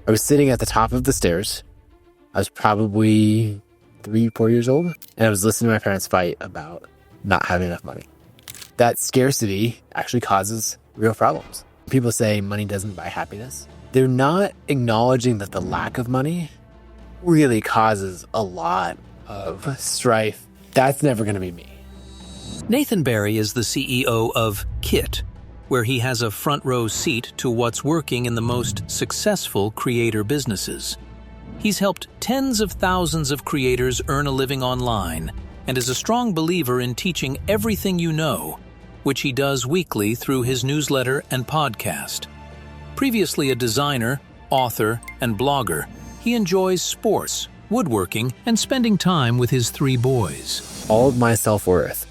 I was sitting at the top of the stairs. I was probably 3-4 years old, and I was listening to my parents fight about not having enough money. That scarcity actually causes real problems. People say money doesn't buy happiness. They're not acknowledging that the lack of money really causes a lot of strife. That's never going to be me. Nathan Barry is the CEO of Kit, where he has a front row seat to what's working in the most successful creator businesses. He's helped tens of thousands of creators earn a living online and is a strong believer in teaching everything you know, which he does weekly through his newsletter and podcast. Previously a designer, author, and blogger, he enjoys sports, woodworking, and spending time with his 3 boys. All of my self-worth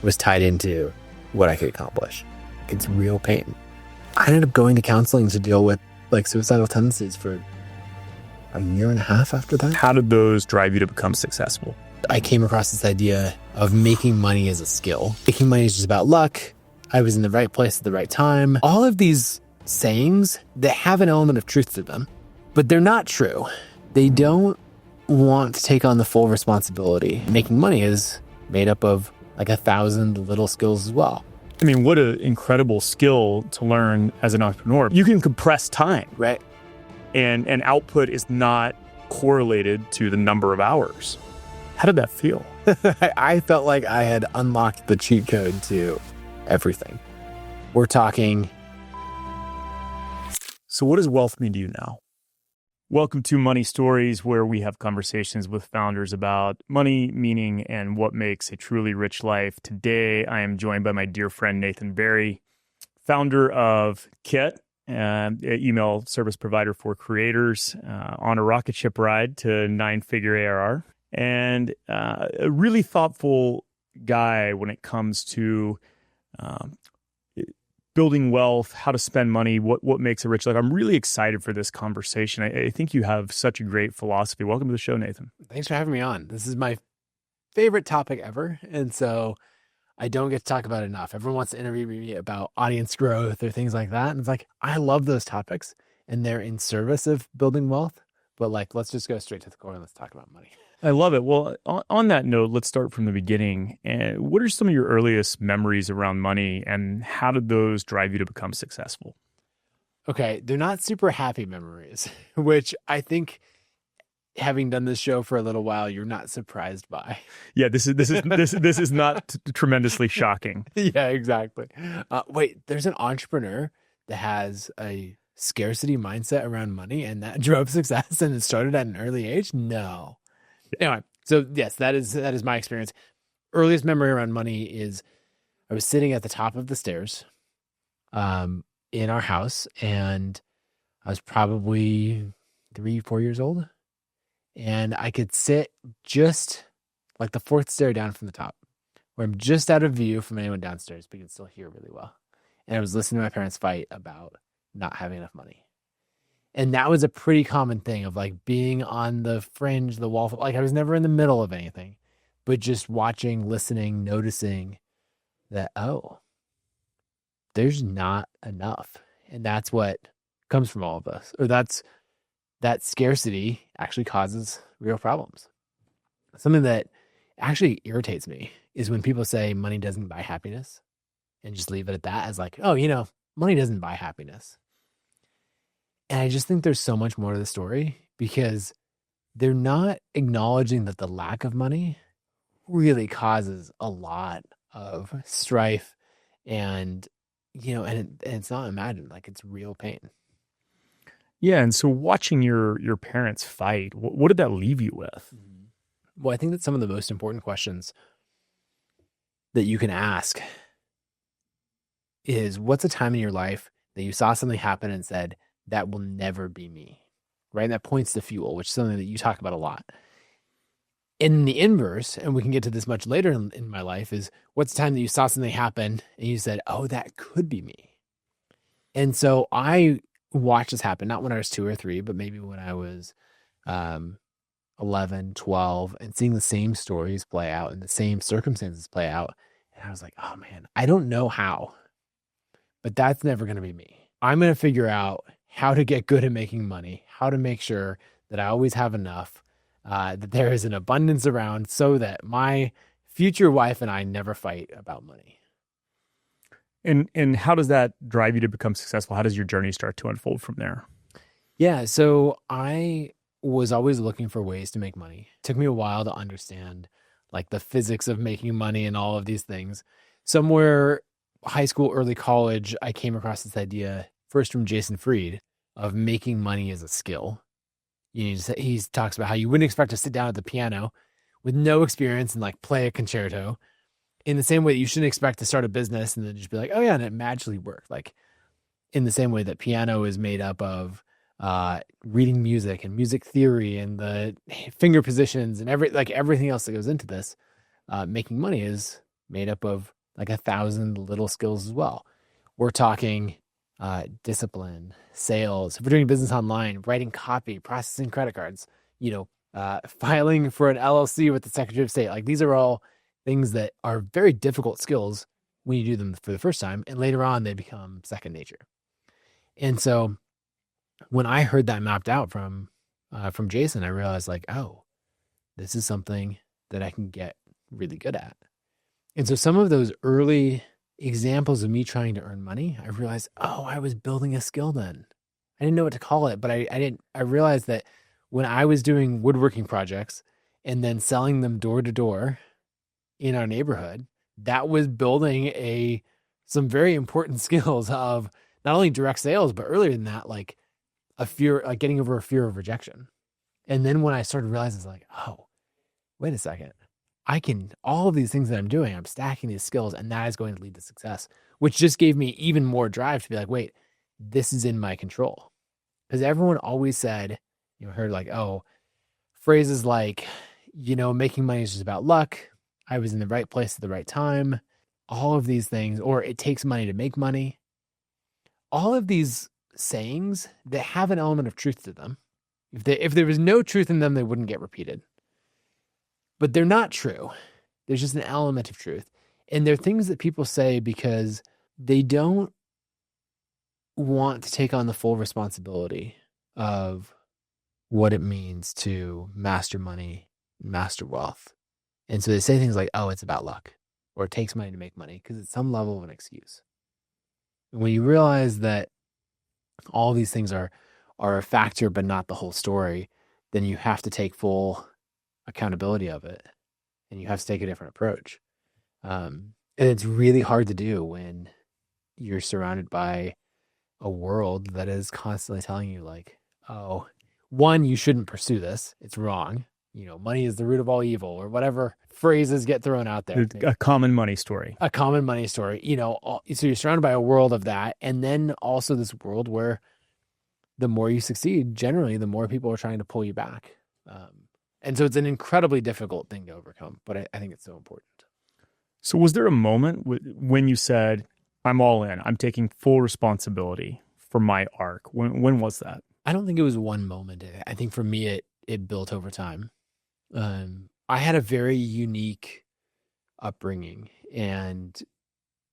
was tied into what I could accomplish. It's real pain. I ended up going to counseling to deal with suicidal tendencies for a year and a half after that. How did those drive you to become successful? I came across this idea of making money as a skill. Making money is just about luck. I was in the right place at the right time. All of these sayings that have an element of truth to them, but they're not true. They don't want to take on the full responsibility. Making money is made up of 1,000 little skills as well. I mean, what an incredible skill to learn as an entrepreneur. You can compress time. Right. And output is not correlated to the number of hours. How did that feel? I felt like I had unlocked the cheat code to everything. We're talking. So what does wealth mean to you now? Welcome to Money Stories, where we have conversations with founders about money, meaning, and what makes a truly rich life. Today, I am joined by my dear friend, Nathan Barry, founder of Kit, an email service provider for creators, on a rocket ship ride to 9-figure ARR, and a really thoughtful guy when it comes to building wealth, how to spend money, what makes a rich life. I'm really excited for this conversation. I think you have such a great philosophy. Welcome to the show, Nathan. Thanks for having me on. This is my favorite topic ever, and so I don't get to talk about it enough. Everyone wants to interview me about audience growth or things like that, and it's I love those topics, and they're in service of building wealth, but let's just go straight to the core and let's talk about money. I love it. Well, on that note, let's start from the beginning. And what are some of your earliest memories around money, and how did those drive you to become successful? Okay, they're not super happy memories, which I think, having done this show for a little while, you're not surprised by. Yeah, this is not tremendously shocking. Yeah, exactly. Wait, there's an entrepreneur that has a scarcity mindset around money, and that drove success, and it started at an early age? No. Anyway, so yes, that is my experience. Earliest memory around money is I was sitting at the top of the stairs in our house, and I was probably 3-4 years old, and I could sit just the 4th stair down from the top, where I'm just out of view from anyone downstairs, but you can still hear really well. And I was listening to my parents fight about not having enough money. And that was a pretty common thing of being on the fringe, the wall. I was never in the middle of anything, but just watching, listening, noticing that, oh, there's not enough. And that's what comes from all of us. Or that scarcity actually causes real problems. Something that actually irritates me is when people say money doesn't buy happiness and just leave it at that as oh, money doesn't buy happiness. And I just think there's so much more to the story, because they're not acknowledging that the lack of money really causes a lot of strife, and it's not imagined. It's real pain. Yeah, and so watching your parents fight, what did that leave you with? Well, I think that some of the most important questions that you can ask is, what's a time in your life that you saw something happen and said, that will never be me, right? And that points to fuel, which is something that you talk about a lot. In the inverse, and we can get to this much later in my life, is what's the time that you saw something happen and you said, oh, that could be me. And so I watched this happen, not when I was 2 or 3, but maybe when I was 11, 12, and seeing the same stories play out and the same circumstances play out. And I was like, oh man, I don't know how, but that's never going to be me. I'm going to figure out how to get good at making money, how to make sure that I always have enough, that there is an abundance around so that my future wife and I never fight about money. And how does that drive you to become successful? How does your journey start to unfold from there? Yeah, so I was always looking for ways to make money. It took me a while to understand like the physics of making money and all of these things. Somewhere high school, early college, I came across this idea first from Jason Fried of making money as a skill. He talks about how you wouldn't expect to sit down at the piano with no experience and like play a concerto in the same way that you shouldn't expect to start a business and then just be like, oh yeah, and it magically worked. Like in the same way that piano is made up of reading music and music theory and the finger positions and everything else that goes into this, making money is made up of like 1,000 little skills as well. We're talking discipline, sales. If we're doing business online, writing copy, processing credit cards, filing for an LLC with the Secretary of State. Like these are all things that are very difficult skills when you do them for the first time, and later on they become second nature. And so when I heard that mapped out from Jason, I realized like, oh, this is something that I can get really good at. And so some of those early examples of me trying to earn money, I realized, oh, I was building a skill then. I didn't know what to call it, but I realized that when I was doing woodworking projects and then selling them door to door in our neighborhood, that was building some very important skills of not only direct sales, but earlier than that, like a fear, like getting over a fear of rejection. And then when I started realizing, it's like, oh, wait a second. All of these things that I'm doing, I'm stacking these skills, and that is going to lead to success, which just gave me even more drive to be like, wait, this is in my control. Because everyone always said, heard like, oh, phrases like, making money is just about luck. I was in the right place at the right time. All of these things, or it takes money to make money. All of these sayings that have an element of truth to them. If there was no truth in them, they wouldn't get repeated. But they're not true. There's just an element of truth. And they're things that people say because they don't want to take on the full responsibility of what it means to master money, master wealth. And so they say things like, oh, it's about luck, or it takes money to make money, because it's some level of an excuse. And when you realize that all these things are a factor, but not the whole story, then you have to take full accountability of it, and you have to take a different approach. And it's really hard to do when you're surrounded by a world that is constantly telling you like, oh, one, you shouldn't pursue this. It's wrong. Money is the root of all evil, or whatever phrases get thrown out there. A common money story. A common money story. So you're surrounded by a world of that. And then also this world where the more you succeed, generally, the more people are trying to pull you back. And so it's an incredibly difficult thing to overcome, but I think it's so important. So was there a moment when you said, I'm all in, I'm taking full responsibility for my arc? When was that? I don't think it was one moment. I think for me, it built over time. I had a very unique upbringing, and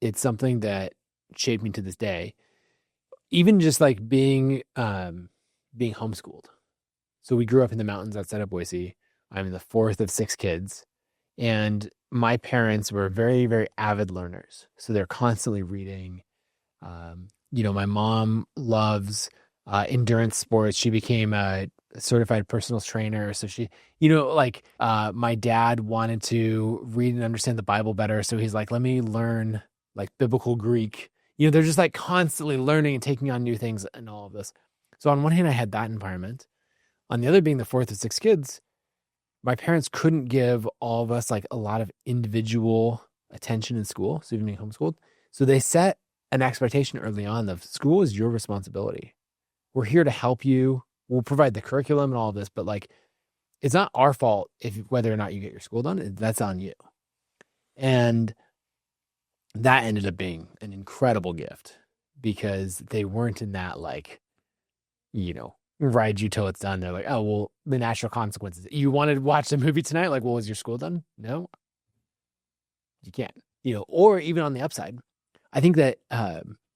it's something that shaped me to this day. Even just like being homeschooled. So we grew up in the mountains outside of Boise. I'm the fourth of 6 kids, and my parents were very, very avid learners. So they're constantly reading. My mom loves endurance sports. She became a certified personal trainer. So she, my dad wanted to read and understand the Bible better. So he's like, let me learn like biblical Greek. They're just like constantly learning and taking on new things and all of this. So on one hand, I had that environment. On the other, being the fourth of 6 kids, my parents couldn't give all of us like a lot of individual attention in school. So even being homeschooled. So they set an expectation early on of school is your responsibility. We're here to help you. We'll provide the curriculum and all of this, but like, it's not our fault whether or not you get your school done. That's on you. And that ended up being an incredible gift, because they weren't in that like, ride you till it's done. They're like, oh, well, the natural consequences. You wanted to watch the movie tonight? Like, well, is your school done? No, you can't. Or even on the upside, I think that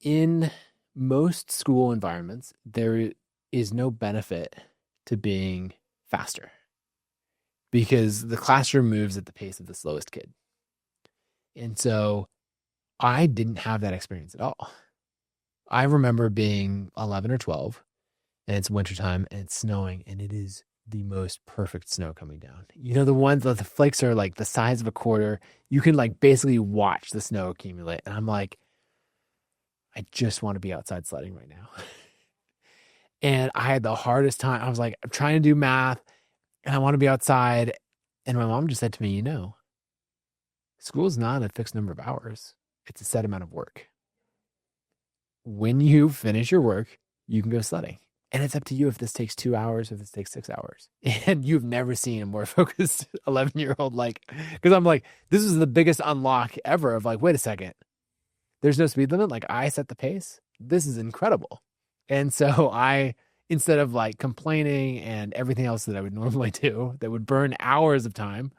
in most school environments, there is no benefit to being faster because the classroom moves at the pace of the slowest kid. And so I didn't have that experience at all. I remember being 11 or 12 and it's wintertime and it's snowing and it is the most perfect snow coming down. You know, the ones that the flakes are like the size of a quarter. You can like basically watch the snow accumulate. And I'm like, I just want to be outside sledding right now. And I had the hardest time. I was like, I'm trying to do math and I want to be outside. And my mom just said to me, school is not a fixed number of hours. It's a set amount of work. When you finish your work, you can go sledding. And it's up to you if this takes 2 hours, if this takes 6 hours. And you've never seen a more focused 11-year-old because I'm like, this is the biggest unlock ever of like, wait a second. There's no speed limit. Like I set the pace. This is incredible. And so instead of like complaining and everything else that I would normally do that would burn hours of time,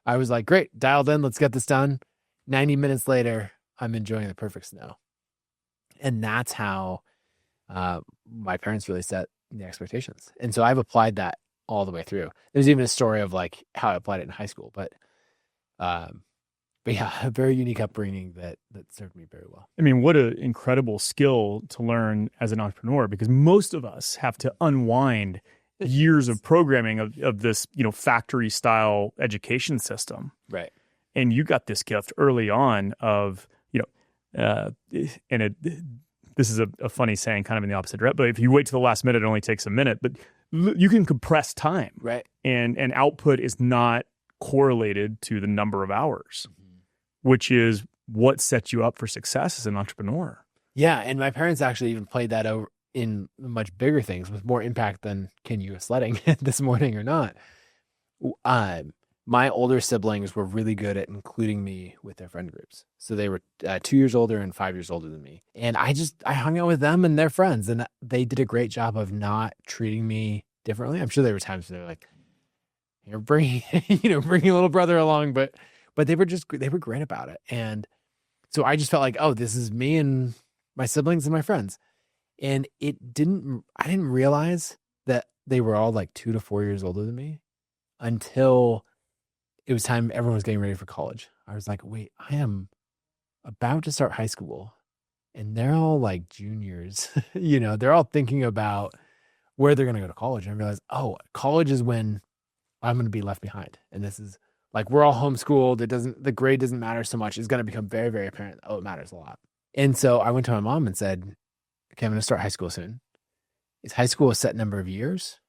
I was like, great, dialed in. Let's get this done. 90 minutes later, I'm enjoying the perfect snow. And that's how my parents really set the expectations. And so I've applied that all the way through. There's even a story of like how I applied it in high school, but yeah, a very unique upbringing that served me very well. I mean, what an incredible skill to learn as an entrepreneur, because most of us have to unwind years of programming of this, factory style education system. Right. And you got this gift early on of, this is a funny saying kind of in the opposite direction, but if you wait to the last minute, it only takes a minute, but you can compress time. Right. And output is not correlated to the number of hours, which is what sets you up for success as an entrepreneur. Yeah. And my parents actually even played that over in much bigger things with more impact than can you go sledding this morning or not. My older siblings were really good at including me with their friend groups. So they were 2 years older and 5 years older than me. And I hung out with them and their friends, and they did a great job of not treating me differently. I'm sure there were times where they're like, you're bringing your little brother along, but they were great about it. And so I just felt like, oh, this is me and my siblings and my friends. And I didn't realize that they were all like 2 to 4 years older than me until it was time. Everyone was getting ready for college. I was like, wait, I am about to start high school and they're all like juniors, they're all thinking about where they're going to go to college. And I realized, oh, college is when I'm going to be left behind. And this is like, we're all homeschooled. The grade doesn't matter so much. It's going to become very, very apparent. Oh, it matters a lot. And so I went to my mom and said, okay, I'm going to start high school soon. Is high school a set number of years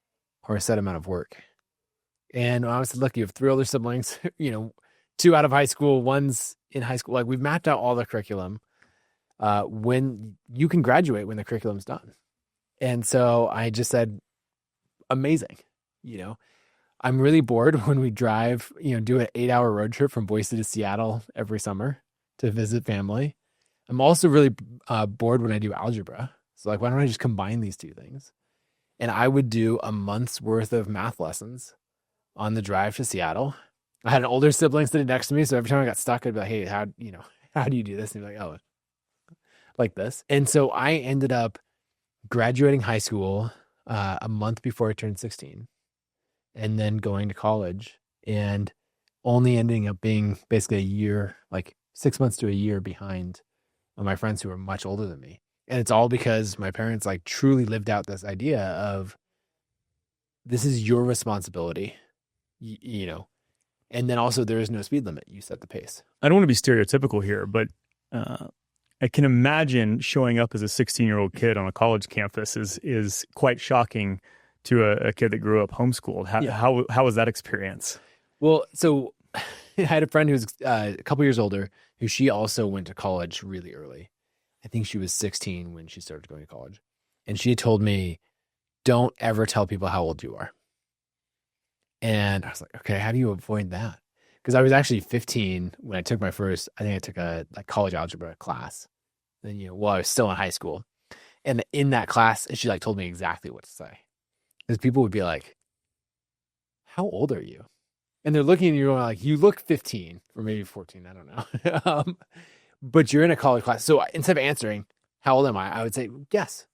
or a set amount of work? And I was lucky. You have 3 older siblings, 2 out of high school, 1's in high school. Like we've mapped out all the curriculum when you can graduate when the curriculum's done. And so I just said, amazing. I'm really bored when we drive, do an 8-hour road trip from Boise to Seattle every summer to visit family. I'm also really bored when I do algebra. So like, why don't I just combine these two things? And I would do a month's worth of math lessons on the drive to Seattle. I had an older sibling sitting next to me. So every time I got stuck, I'd be like, hey, how do you do this? And he'd be like, oh, like this. And so I ended up graduating high school a month before I turned 16 and then going to college and only ending up being basically a year, like 6 months to a year behind my friends who were much older than me. And it's all because my parents like truly lived out this idea of this is your responsibility, and then also there is no speed limit. You set the pace. I don't want to be stereotypical here, but I can imagine showing up as a 16-year-old kid on a college campus is quite shocking to a kid that grew up homeschooled. How was that experience? Well, so I had a friend who was a couple years older who she also went to college really early. I think she was 16 when she started going to college. And she told me, don't ever tell people how old you are. And I was like, okay, how do you avoid that? Because I was actually 15 when I took my first, I think I took a college algebra class. Then, I was still in high school. And in that class, she told me exactly what to say. Because people would be like, how old are you? And they're looking at you like, you look 15 or maybe 14. I don't know. But you're in a college class. So instead of answering, how old am I? I would say, guess.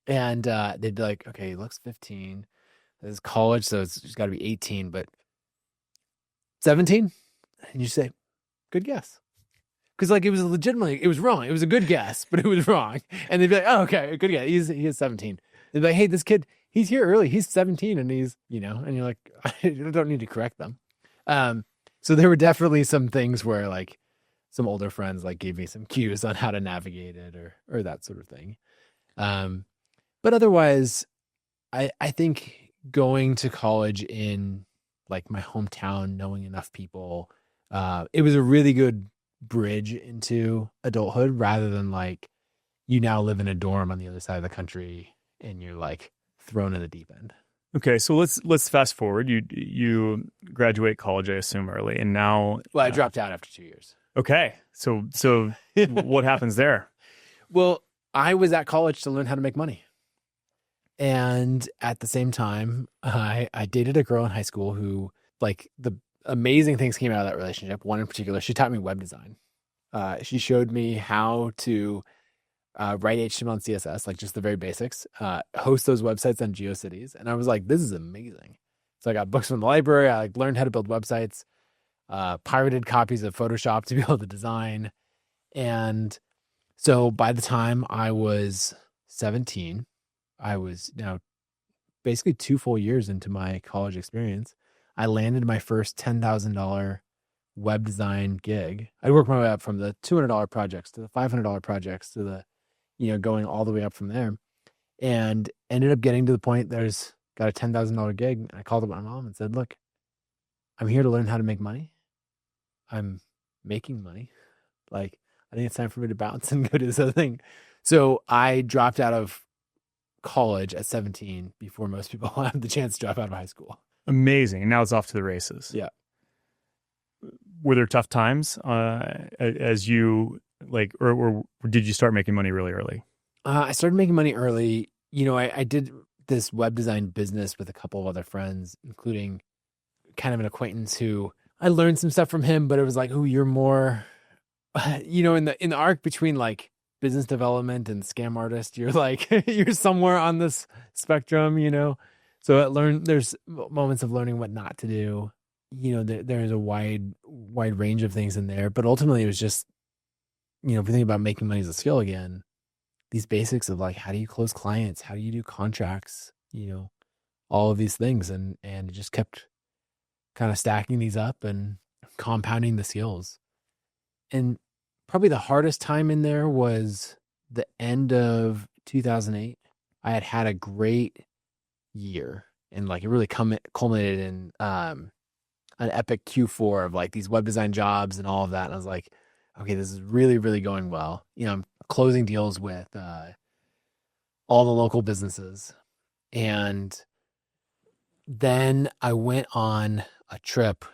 And they'd be like, okay, he looks 15. This is college, so it's got to be 18, but 17? And you say, good guess. Because like it was wrong. It was a good guess, but it was wrong. And they'd be like, oh, okay, good guess. He is 17. They'd be like, hey, this kid, he's here early. He's 17 and he's, and you're like, I don't need to correct them. So there were definitely some things where like some older friends like gave me some cues on how to navigate it or that sort of thing. But otherwise, I think going to college in like my hometown, knowing enough people, it was a really good bridge into adulthood rather than like you now live in a dorm on the other side of the country and you're like thrown in the deep end. Okay, so let's fast forward. You graduate college, I assume, early, and now I dropped out after 2 years. Okay, so what happens there? Well, I was at college to learn how to make money. And at the same time, I dated a girl in high school who, like, the amazing things came out of that relationship. One in particular, she taught me web design. She showed me how to write HTML and CSS, like just the very basics, host those websites on GeoCities. And I was like, this is amazing. So I got books from the library. I like learned how to build websites, pirated copies of Photoshop to be able to design. And so by the time I was 17, I was now basically 2 full years into my college experience. I landed my first $10,000 web design gig. I worked my way up from the $200 projects to the $500 projects to the, going all the way up from there, and ended up getting to the point there's got a $10,000 gig. And I called up my mom and said, look, I'm here to learn how to make money. I'm making money. Like, I think it's time for me to bounce and go do this other thing. So I dropped out of college at 17 before most people have the chance to drop out of high school. Amazing. And now it's off to the races. Yeah. Were there tough times as you or did you start making money really early? I started making money early. I did this web design business with a couple of other friends, including kind of an acquaintance who I learned some stuff from him, but it was like, oh, you're more, in the arc between like business development and scam artist, you're like, you're somewhere on this spectrum, So there's moments of learning what not to do. There's a wide range of things in there, but ultimately it was just, if you think about making money as a skill again, these basics of like, how do you close clients? How do you do contracts? All of these things. And it just kept kind of stacking these up and compounding the skills. And probably the hardest time in there was the end of 2008. I had a great year and like it really culminated in an epic Q4 of like these web design jobs and all of that. And I was like, okay, this is really, really going well. I'm closing deals with all the local businesses. And then I went on a trip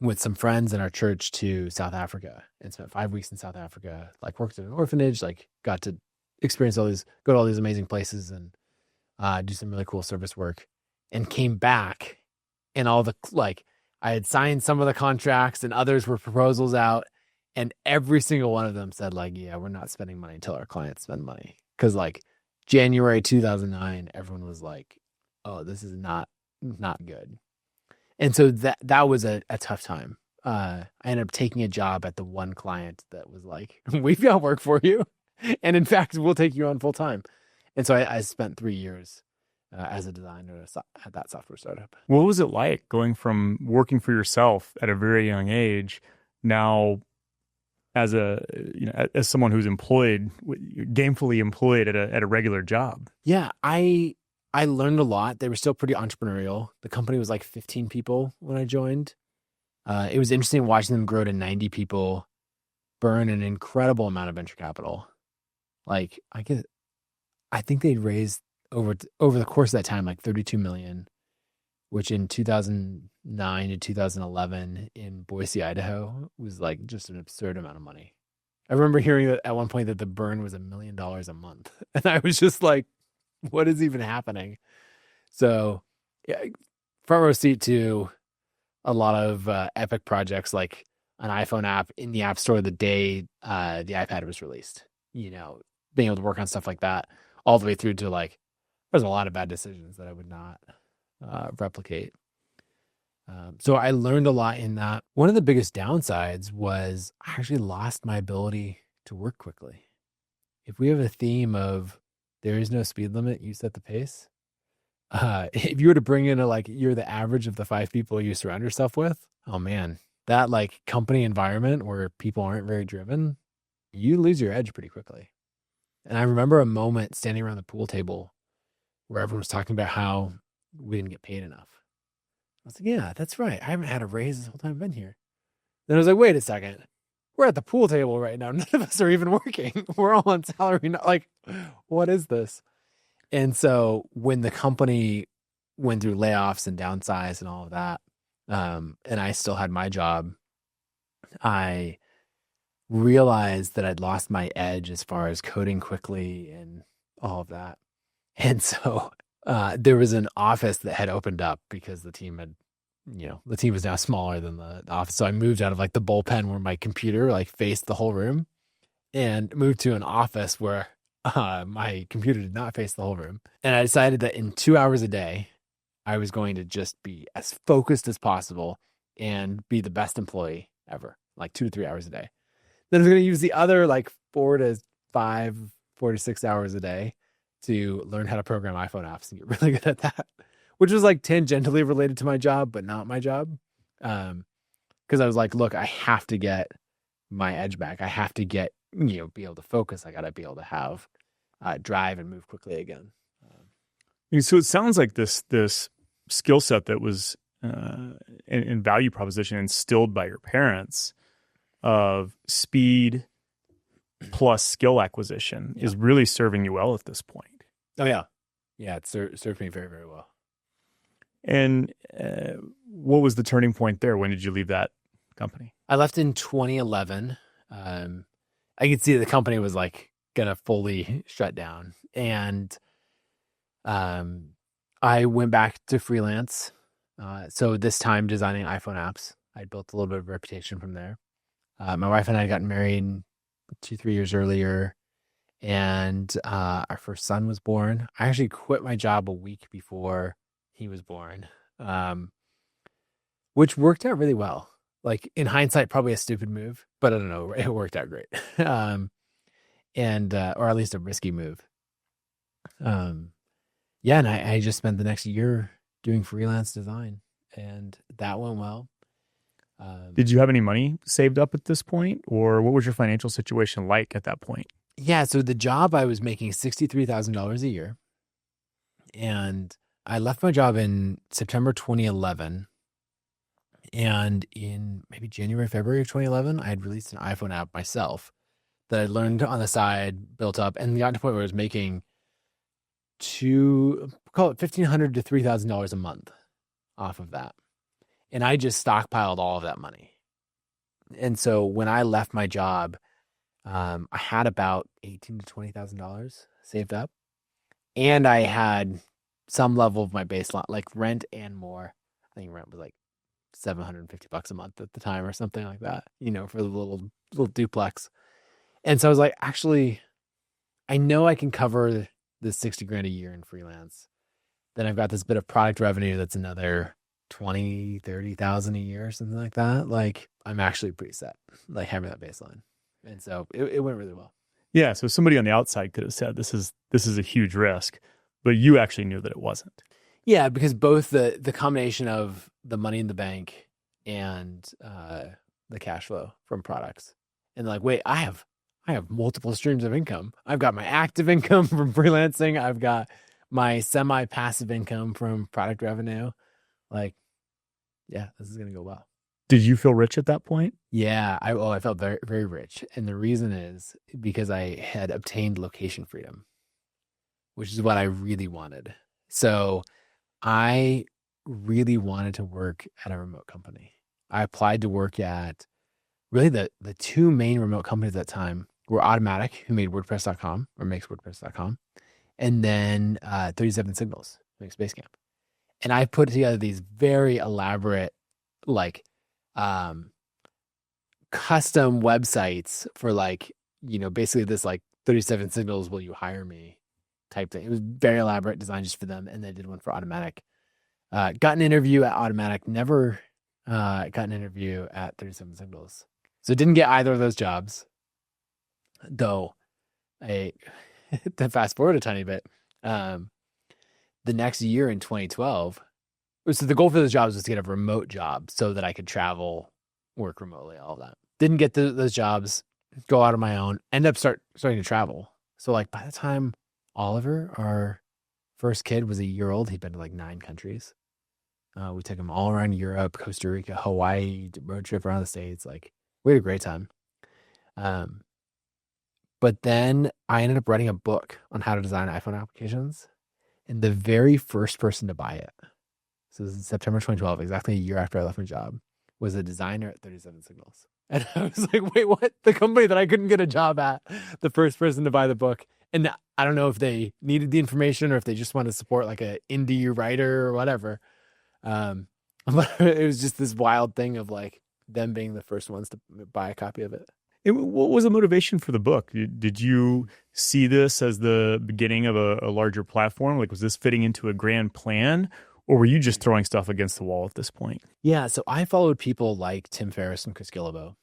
with some friends in our church to South Africa and spent 5 weeks in South Africa, like worked at an orphanage, like got to experience go to all these amazing places and do some really cool service work, and came back and all the, like, I had signed some of the contracts and others were proposals out, and every single one of them said like, yeah, we're not spending money until our clients spend money. Cause like January 2009, everyone was like, oh, this is not good. And so that was a tough time. I ended up taking a job at the one client that was like, we've got work for you. And in fact, we'll take you on full time. And so I spent 3 years as a designer at that software startup. What was it like going from working for yourself at a very young age, now as as someone who's employed, gainfully employed at a regular job? Yeah, I learned a lot. They were still pretty entrepreneurial. The company was like 15 people when I joined. It was interesting watching them grow to 90 people, burn an incredible amount of venture capital. Like I think they'd raised over the course of that time, like 32 million, which in 2009 to 2011 in Boise, Idaho was like just an absurd amount of money. I remember hearing that at one point that the burn was $1 million a month. And I was just like, what is even happening? So yeah, front row seat to a lot of epic projects, like an iPhone app in the App Store the day the iPad was released. being able to work on stuff like that all the way through to like, there's a lot of bad decisions that I would not replicate. So I learned a lot in that. One of the biggest downsides was I actually lost my ability to work quickly. If we have a theme of there is no speed limit, you set the pace. If you were to bring in you're the average of the 5 people you surround yourself with, oh man, that like company environment where people aren't very driven, you lose your edge pretty quickly. And I remember a moment standing around the pool table where everyone was talking about how we didn't get paid enough. I was like, yeah, that's right. I haven't had a raise this whole time I've been here. Then I was like, wait a second. We're at the pool table right now. None of us are even working. We're all on salary. Not like, what is this? And so when the company went through layoffs and downsize and all of that, and I still had my job, I realized that I'd lost my edge as far as coding quickly and all of that. And so there was an office that had opened up because the team was now smaller than the office. So I moved out of like the bullpen where my computer like faced the whole room and moved to an office where my computer did not face the whole room. And I decided that in 2 hours a day, I was going to just be as focused as possible and be the best employee ever, like 2 to 3 hours a day. Then I was going to use the other like 4 to 6 hours a day to learn how to program iPhone apps and get really good at that, which was like tangentially related to my job, but not my job. Because I was like, look, I have to get my edge back. I have to get, be able to focus. I got to be able to have drive and move quickly again. So it sounds like this skill set that was in value proposition instilled by your parents of speed plus skill acquisition is really serving you well at this point. Oh, yeah. Yeah, it served me very, very well. And what was the turning point there? When did you leave that company? I left in 2011. I could see the company was like going to fully shut down. And I went back to freelance. So this time designing iPhone apps. I built a little bit of reputation from there. My wife and I got married 2-3 years earlier, and our first son was born. I actually quit my job a week before he was born, which worked out really well. Like in hindsight, probably a stupid move, but I don't know, it worked out great. Or at least a risky move. And I just spent the next year doing freelance design, and that went well. Did you have any money saved up at this point, or what was your financial situation like at that point? Yeah, so the job I was making $63,000 a year, and I left my job in September 2011, and in maybe January, February of 2011, I had released an iPhone app myself that I learned on the side, built up, and got to the point where I was making call it $1,500 to $3,000 a month off of that. And I just stockpiled all of that money. And so when I left my job, I had about $18,000 to $20,000 saved up. And I had some level of my baseline, like rent and more. I think rent was like $750 a month at the time or something like that, for the little duplex. And so I was like, actually, I know I can cover the $60,000 a year in freelance. Then I've got this bit of product revenue that's another $20,000, $30,000 a year or something like that. Like I'm actually pretty set, like having that baseline. And so it went really well. Yeah. So somebody on the outside could have said, this is a huge risk, but you actually knew that it wasn't. Yeah. Because both the combination of the money in the bank and the cash flow from products, and like, wait, I have multiple streams of income. I've got my active income from freelancing. I've got my semi-passive income from product revenue. Like, yeah, this is going to go well. Did you feel rich at that point? Yeah, I felt very, very rich. And the reason is because I had obtained location freedom, which is what I really wanted. So I really wanted to work at a remote company. I applied to work at really the two main remote companies at that time were Automatic, who made WordPress.com or makes WordPress.com, and then 37 Signals, who makes Basecamp. And I put together these very elaborate, like, custom websites for like, basically this like 37 signals, will you hire me type thing. It was very elaborate, designed just for them. And they did one for Automatic. Got an interview at Automatic, never got an interview at 37 signals. So didn't get either of those jobs, though. To fast forward a tiny bit, the next year in 2012, so the goal for those jobs was to get a remote job so that I could travel, work remotely, all of that. Didn't get those jobs, go out on my own, end up starting to travel. So like by the time Oliver, our first kid, was a year old, he'd been to like 9 countries. We took him all around Europe, Costa Rica, Hawaii, road trip around the States. Like we had a great time. But then I ended up writing a book on how to design iPhone applications. And the very first person to buy it, so this is September 2012, exactly a year after I left my job, was a designer at 37 Signals. And I was like, wait, what? The company that I couldn't get a job at, the first person to buy the book. And I don't know if they needed the information or if they just wanted to support like an indie writer or whatever. But it was just this wild thing of like them being the first ones to buy a copy of it. What was the motivation for the book? Did you see this as the beginning of a larger platform? Like, was this fitting into a grand plan? Or were you just throwing stuff against the wall at this point? Yeah, so I followed people like Tim Ferriss and Chris Gillibo.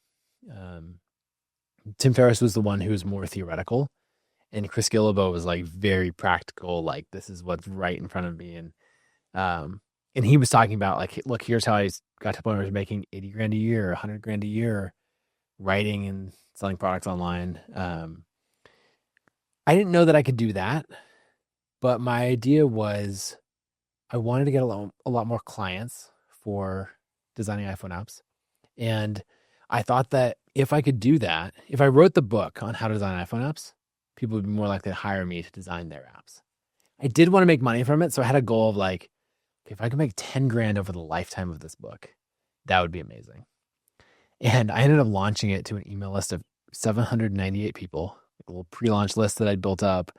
Tim Ferriss was the one who was more theoretical, and Chris Gillibo was like very practical, like this is what's right in front of me. And he was talking about like, look, here's how I got to the point where I was making 80 grand a year, 100 grand a year, writing and selling products online. I didn't know that I could do that, but my idea was I wanted to get a lot more clients for designing iPhone apps. And I thought that if I could do that, if I wrote the book on how to design iPhone apps, people would be more likely to hire me to design their apps. I did want to make money from it. So I had a goal of like, if I could make 10 grand over the lifetime of this book, that would be amazing. And I ended up launching it to an email list of 798 people, a little pre-launch list that I'd built up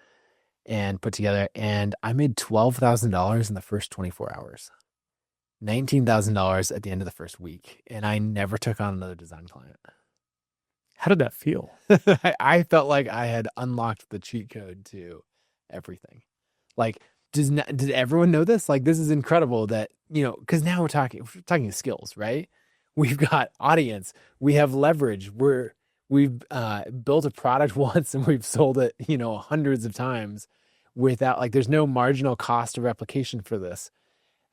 and put together. And I made $12,000 in the first 24 hours, $19,000 at the end of the first week. And I never took on another design client. How did that feel? I felt like I had unlocked the cheat code to everything. Like, did everyone know this? Like, this is incredible that, you know, because now we're talking skills, right? We've got audience, we have leverage, we've built a product once and we've sold it, you know, hundreds of times without like, there's no marginal cost of replication for this.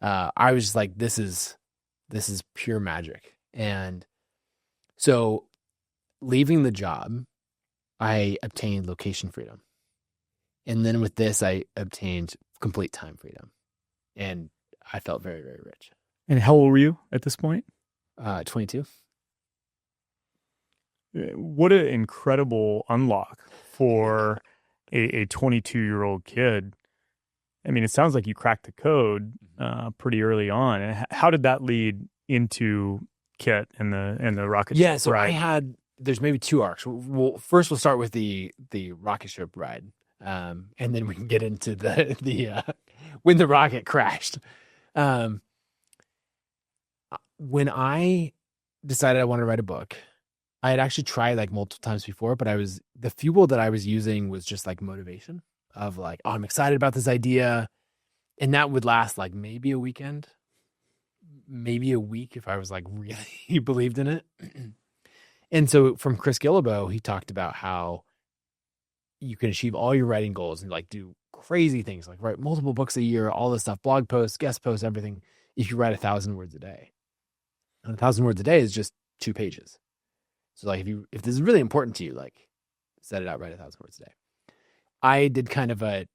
I was just like, this is pure magic. And so leaving the job, I obtained location freedom. And then with this, I obtained complete time freedom. And I felt very, very rich. And how old were you at this point? 22. What an incredible unlock for a 22-year-old kid. I mean, it sounds like you cracked the code pretty early on. And how did that lead into Kit and the rocket ship? Yeah, so ride? There's maybe 2 arcs. First, we'll start with the rocket ship ride. And then we can get into the when the rocket crashed. When I decided I wanted to write a book, I had actually tried like multiple times before, but the fuel that I was using was just like motivation of like, oh, I'm excited about this idea. And that would last like maybe a weekend, maybe a week if I was like really believed in it. And so from Chris Gillibo, he talked about how you can achieve all your writing goals and like do crazy things, like write multiple books a year, all this stuff, blog posts, guest posts, everything, if you write 1,000 words a day. And 1,000 words a day is just 2 pages. So like if this is really important to you, like set it out, write 1,000 words a day. I did kind of a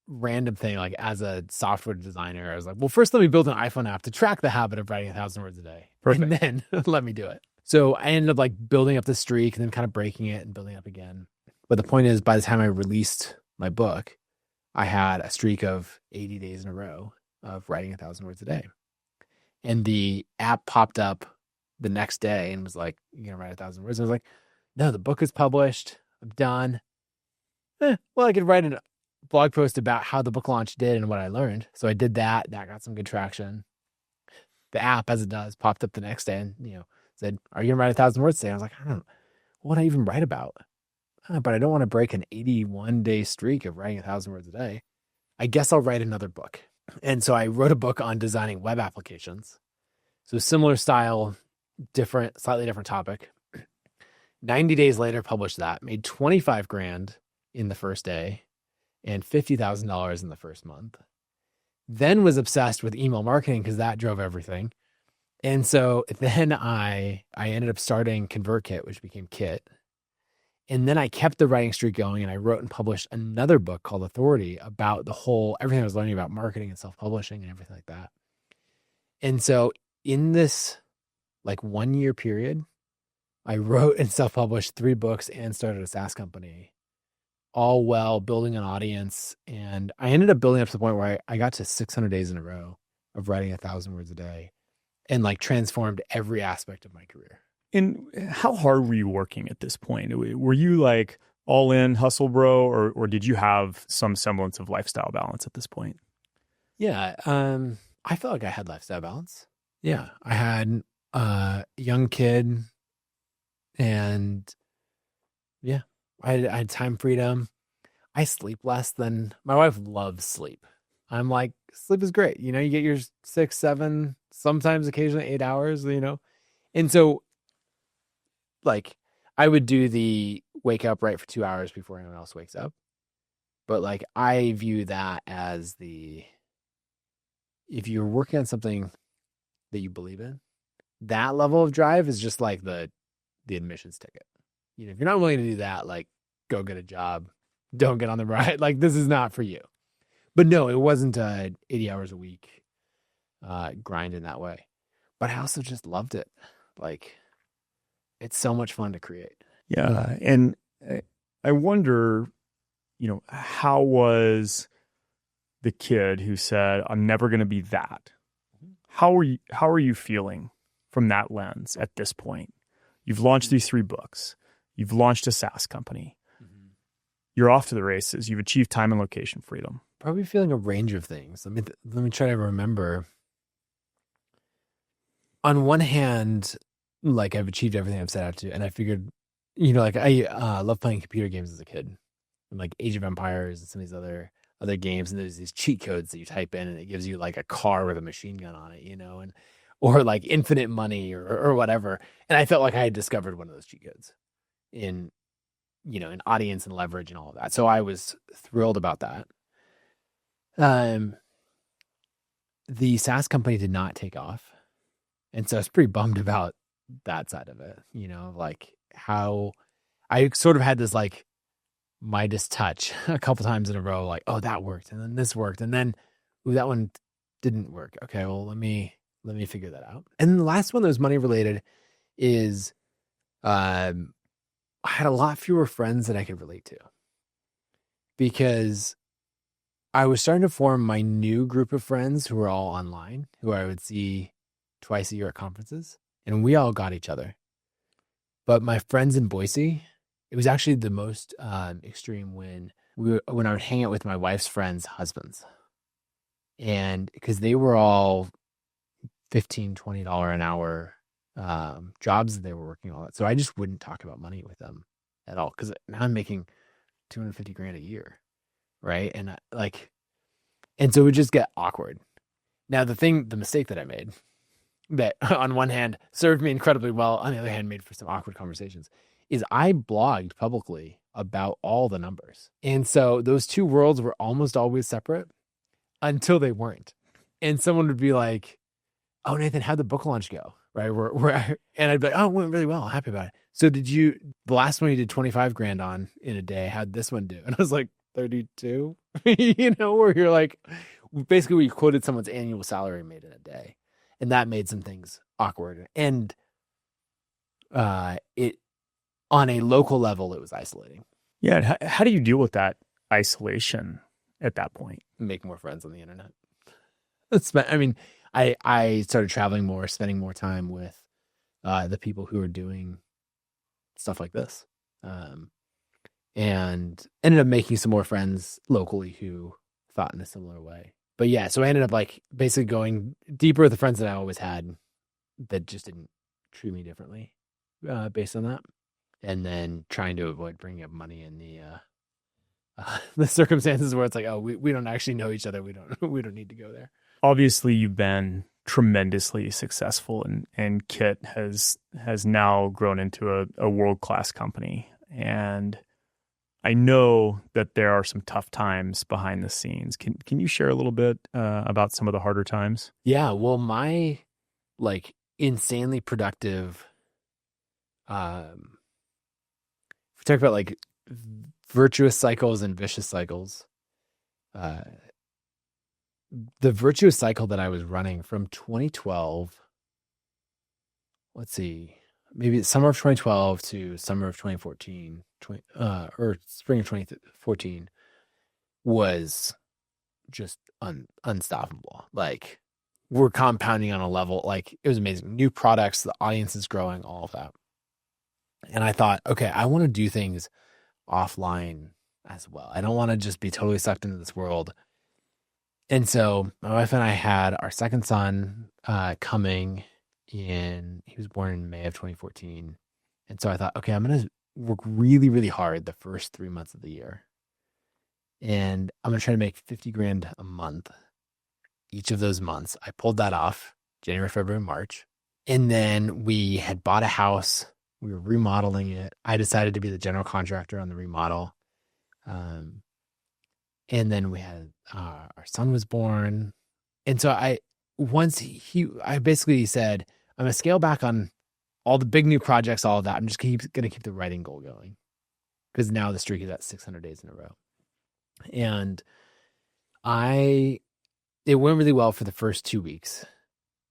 random thing, like as a software designer, I was like, well, first let me build an iPhone app to track the habit of writing 1,000 words a day. Perfect. And then let me do it. So I ended up like building up the streak and then kind of breaking it and building up again. But the point is, by the time I released my book, I had a streak of 80 days in a row of writing 1,000 words a day. And the app popped up the next day and was like, you're going to write 1,000 words. I was like, no, the book is published. I'm done. Well, I could write a blog post about how the book launch did and what I learned. So I did that. That got some good traction. The app, as it does, popped up the next day and, you know, said, are you going to write 1,000 words today? I was like, I don't know. What would I even write about? but I don't want to break an 81-day streak of writing 1,000 words a day. I guess I'll write another book. And so I wrote a book on designing web applications. So similar style, slightly different topic. 90 days later, published that, made 25 grand in the first day and $50,000 in the first month. Then was obsessed with email marketing because that drove everything. And so then I ended up starting ConvertKit, which became Kit. And then I kept the writing streak going, and I wrote and published another book called Authority about everything I was learning about marketing and self-publishing and everything like that. And so in this 1 year period, I wrote and self-published 3 books and started a SaaS company, all while building an audience. And I ended up building up to the point where I got to 600 days in a row of writing 1,000 words a day and transformed every aspect of my career. And how hard were you working at this point? Were you all in hustle, bro, or did you have some semblance of lifestyle balance at this point? Yeah. I felt like I had lifestyle balance. Yeah. I had a young kid and yeah, I had time freedom. I sleep less than my wife loves sleep. I'm like, sleep is great. You get your 6, 7, sometimes occasionally 8 hours, And so I would do the wake up right for 2 hours before anyone else wakes up. But I view that as if you're working on something that you believe in, that level of drive is just like the admissions ticket. If you're not willing to do that, go get a job, don't get on the ride. This is not for you. But no, it wasn't 80 hours a week grind in that way. But I also just loved it. It's so much fun to create. Yeah. And I wonder, how was the kid who said, I'm never going to be that? How are you feeling from that lens at this point? You've launched these 3 books. You've launched a SaaS company. Mm-hmm. You're off to the races. You've achieved time and location freedom. Probably feeling a range of things. Let me try to remember. On one hand, I've achieved everything I've set out to, and I figured, I love playing computer games as a kid, and Age of Empires and some of these other games, and there's these cheat codes that you type in, and it gives you a car with a machine gun on it, or infinite money or whatever. And I felt like I had discovered one of those cheat codes in audience and leverage and all of that. So I was thrilled about that. The SaaS company did not take off, and so I was pretty bummed about that side of it, how I sort of had this Midas touch a couple times in a row, oh, that worked, and then this worked, and then that one didn't work. Okay, well, let me figure that out. And the last one that was money related is I had a lot fewer friends that I could relate to, because I was starting to form my new group of friends who were all online, who I would see twice a year at conferences. And we all got each other. But my friends in Boise, it was actually the most extreme when I would hang out with my wife's friends' husbands. And because they were all $15, $20 an hour jobs that they were working on. So I just wouldn't talk about money with them at all. Because now I'm making 250 grand a year. Right. And and so it would just get awkward. Now, the mistake that I made, that on one hand served me incredibly well, on the other hand made for some awkward conversations, is I blogged publicly about all the numbers. And so those two worlds were almost always separate until they weren't. And someone would be like, oh, Nathan, how'd the book launch go? Right. And I'd be like, oh, it went really well. I'm happy about it. So the last one you did 25 grand on in a day, how'd this one do? And I was like, 32, where you're basically we quoted someone's annual salary made in a day. And that made some things awkward. And it on a local level, it was isolating. Yeah. How do you deal with that isolation at that point? Make more friends on the internet. I started traveling more, spending more time with the people who are doing stuff like this. And ended up making some more friends locally who thought in a similar way. But yeah, so I ended up basically going deeper with the friends that I always had that just didn't treat me differently based on that. and then trying to avoid bringing up money in the circumstances where it's like, oh, we don't actually know each other. We don't need to go there. Obviously, you've been tremendously successful, and Kit has now grown into a world-class company. And I know that there are some tough times behind the scenes. Can you share a little bit about some of the harder times? Yeah, well, my like insanely productive, we talk about like virtuous cycles and vicious cycles. The virtuous cycle that I was running from 2012, let's see, maybe summer of 2012 to summer of 2014, or spring of 2014, was just unstoppable. Like, we're compounding on a level, like, it was amazing. New products, the audience is growing, all of that. And I thought, okay, I want to do things offline as well. I don't want to just be totally sucked into this world. And so my wife and I had our second son coming in. He was born in May of 2014. And so I thought, okay, I'm going to work really, really hard the first 3 months of the year. And I'm going to try to make 50 grand a month each of those months. I pulled that off January, February, March. And then we had bought a house. We were remodeling it. I decided to be the general contractor on the remodel. And then we had our son was born. And so I basically said, I'm going to scale back on all the big new projects, all of that. I'm just going to keep the writing goal going, because now the streak is at 600 days in a row. And it went really well for the first 2 weeks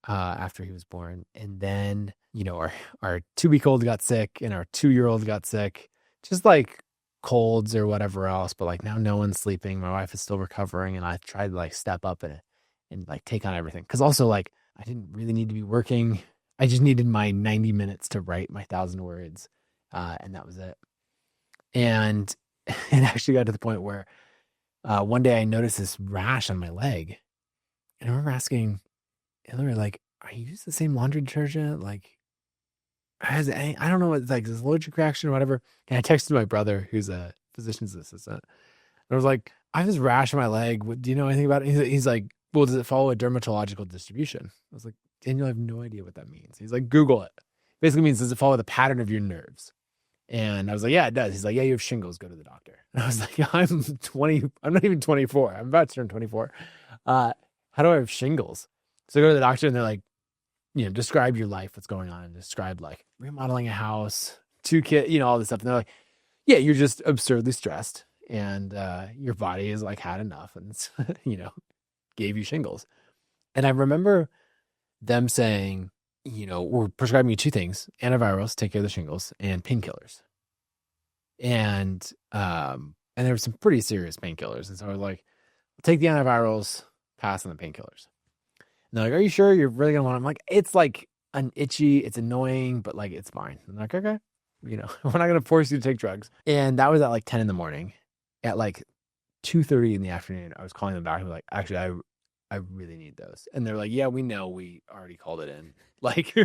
after he was born. And then, our 2-week-old got sick and our 2-year-old got sick, just like colds or whatever else. But like, now no one's sleeping. My wife is still recovering, and I tried to like step up and like take on everything. Cause also, like, I didn't really need to be working. I just needed my 90 minutes to write my 1,000 words. And that was it. And it actually got to the point where one day I noticed this rash on my leg. And I remember asking Hillary, like, are you using the same laundry detergent? Like, I don't know, it's like this allergic reaction or whatever. And I texted my brother, who's a physician's assistant. And I was like, I have this rash on my leg. Do you know anything about it? He's like, well, does it follow a dermatological distribution? I was like, Daniel, I have no idea what that means. He's like, Google it. Basically means, does it follow the pattern of your nerves? And I was like, yeah, it does. He's like, yeah, you have shingles. Go to the doctor. And I was like, I'm 20. I'm not even 24. I'm about to turn 24. How do I have shingles? So I go to the doctor, and they're like, describe your life, what's going on, and describe like remodeling a house, 2 kids, all this stuff. And they're like, yeah, you're just absurdly stressed, and your body has like had enough, and it's, gave you shingles. And I remember them saying, we're prescribing you 2 things: antivirals, take care of the shingles, and painkillers. And there were some pretty serious painkillers. And so I was like, I'll take the antivirals, pass on the painkillers. And they're like, are you sure you're really gonna want it? I'm like, it's like an itchy, it's annoying, but like, it's fine. I'm like, okay, we're not gonna force you to take drugs. And that was at like 10 in the morning. At like 2:30 in the afternoon, I was calling them back and was like, actually, I really need those. And they're like, yeah, we know, we already called it in. Like,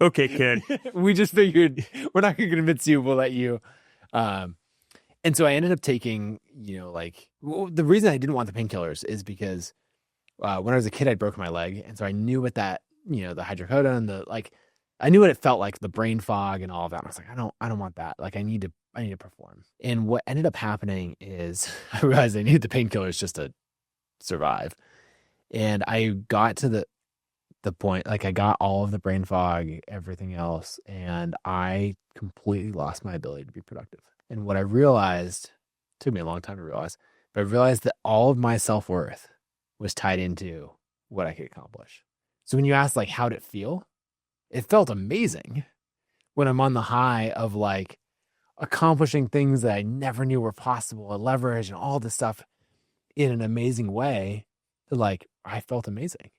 okay, kid. We just figured we're not gonna convince you, we'll let you. And so I ended up taking, the reason I didn't want the painkillers is because when I was a kid, I'd broken my leg. And so I knew what that, the hydrocodone, I knew what it felt like, the brain fog and all of that. And I was like, I don't want that. Like, I need to perform. And what ended up happening is I realized I needed the painkillers just to survive. And I got to the point, like, I got all of the brain fog, everything else, and I completely lost my ability to be productive. And what I realized, took me a long time to realize, but I realized that all of my self-worth was tied into what I could accomplish. So when you ask, like, how'd it feel? It felt amazing when I'm on the high of like accomplishing things that I never knew were possible, and leverage and all this stuff in an amazing way. Like, I felt amazing.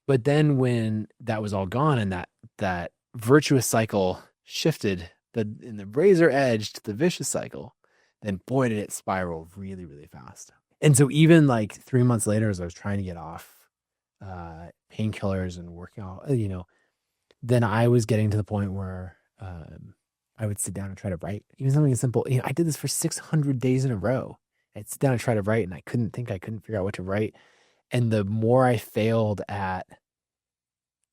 But then when that was all gone and that virtuous cycle shifted in the razor edge to the vicious cycle, then boy, did it spiral really, really fast. And so even like 3 months later, as I was trying to get off painkillers and working out, then I was getting to the point where I would sit down and try to write. Even something as simple, I did this for 600 days in a row. I'd sit down and try to write, and I couldn't figure out what to write. And the more I failed at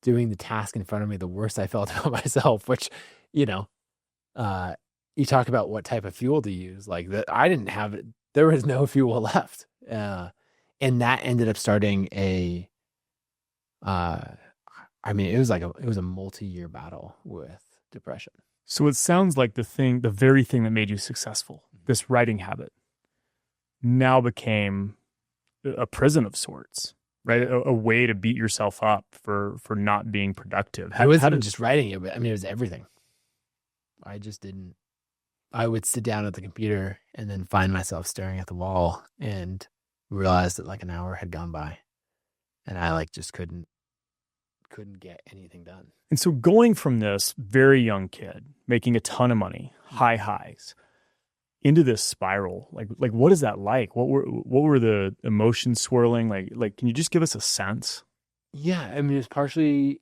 doing the task in front of me, the worse I felt about myself, which, you talk about what type of fuel to use. Like that, I didn't have it. There was no fuel left. And that ended up starting it was a multi-year battle with depression. So it sounds like the very thing that made you successful, this writing habit, now became a prison of sorts, right? A way to beat yourself up for not being productive. It wasn't just writing it, but it was everything. I would sit down at the computer and then find myself staring at the wall and realize that like an hour had gone by and I just couldn't get anything done. And so going from this very young kid making a ton of money, high highs, into this spiral, like what is that like? What were the emotions swirling? Like can you just give us a sense? Yeah, it's partially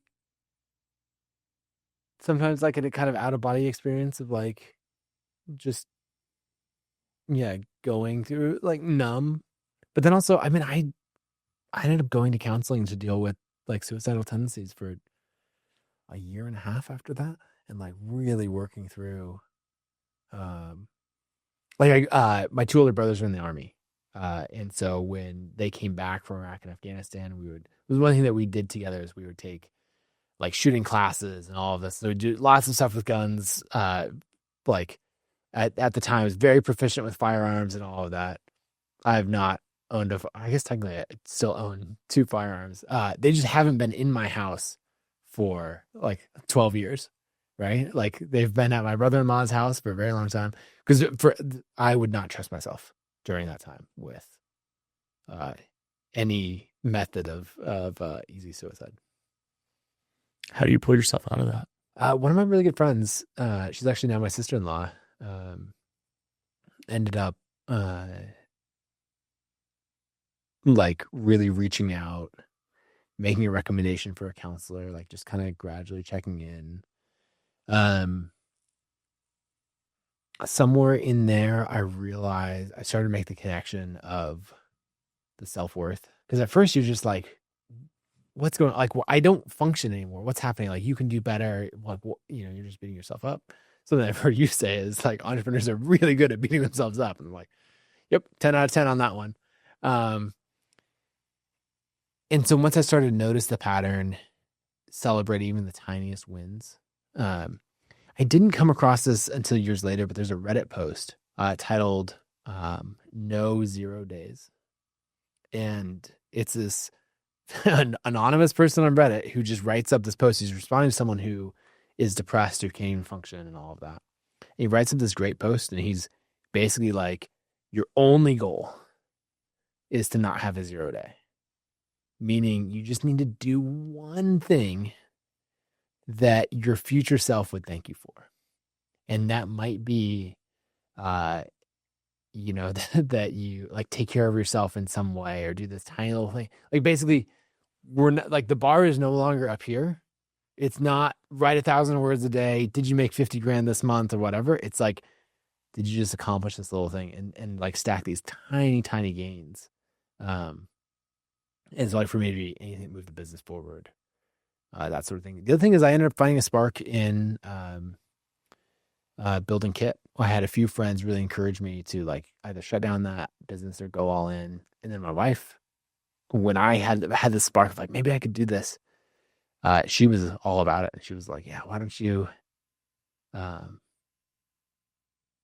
sometimes like a kind of out of body experience of like just going through like numb. But then also, I ended up going to counseling to deal with like suicidal tendencies for a year and a half after that, and like really working through my two older brothers were in the army. And so when they came back from Iraq and Afghanistan, it was one thing that we did together is we would take like shooting classes and all of this. So we do lots of stuff with guns. Like at the time I was very proficient with firearms and all of that. I have not owned I guess technically I still own 2 firearms. They just haven't been in my house for like 12 years. Right? Like they've been at my brother-in-law's house for a very long time because I would not trust myself during that time with any method of easy suicide. How do you pull yourself out of that? One of my really good friends, she's actually now my sister-in-law, ended up like really reaching out, making a recommendation for a counselor, like just kind of gradually checking in. Somewhere in there, I realized I started to make the connection of the self-worth. Because at first you're just like, what's going on? Like, well, I don't function anymore. What's happening? Like, you can do better. Like, you're just beating yourself up. Something I've heard you say is like, entrepreneurs are really good at beating themselves up. And I'm like, yep, 10 out of 10 on that one. And so once I started to notice the pattern, celebrate even the tiniest wins, I didn't come across this until years later, but there's a Reddit post titled No 0 Days. And it's this an anonymous person on Reddit who just writes up this post. He's responding to someone who is depressed, who can't even function and all of that. And he writes up this great post and he's basically like, your only goal is to not have a 0 day. Meaning you just need to do one thing that your future self would thank you for. And that might be, that you like take care of yourself in some way or do this tiny little thing. Like basically we're not like the bar is no longer up here. It's not write 1,000 words a day. Did you make 50 grand this month or whatever? It's like, did you just accomplish this little thing and like stack these tiny, tiny gains? And so like for me to be anything that moved the business forward, that sort of thing. The other thing is I ended up finding a spark in building Kit. I had a few friends really encourage me to like either shut down that business or go all in. And then my wife, when I had this spark of like, maybe I could do this, she was all about it. She was like, yeah, why don't you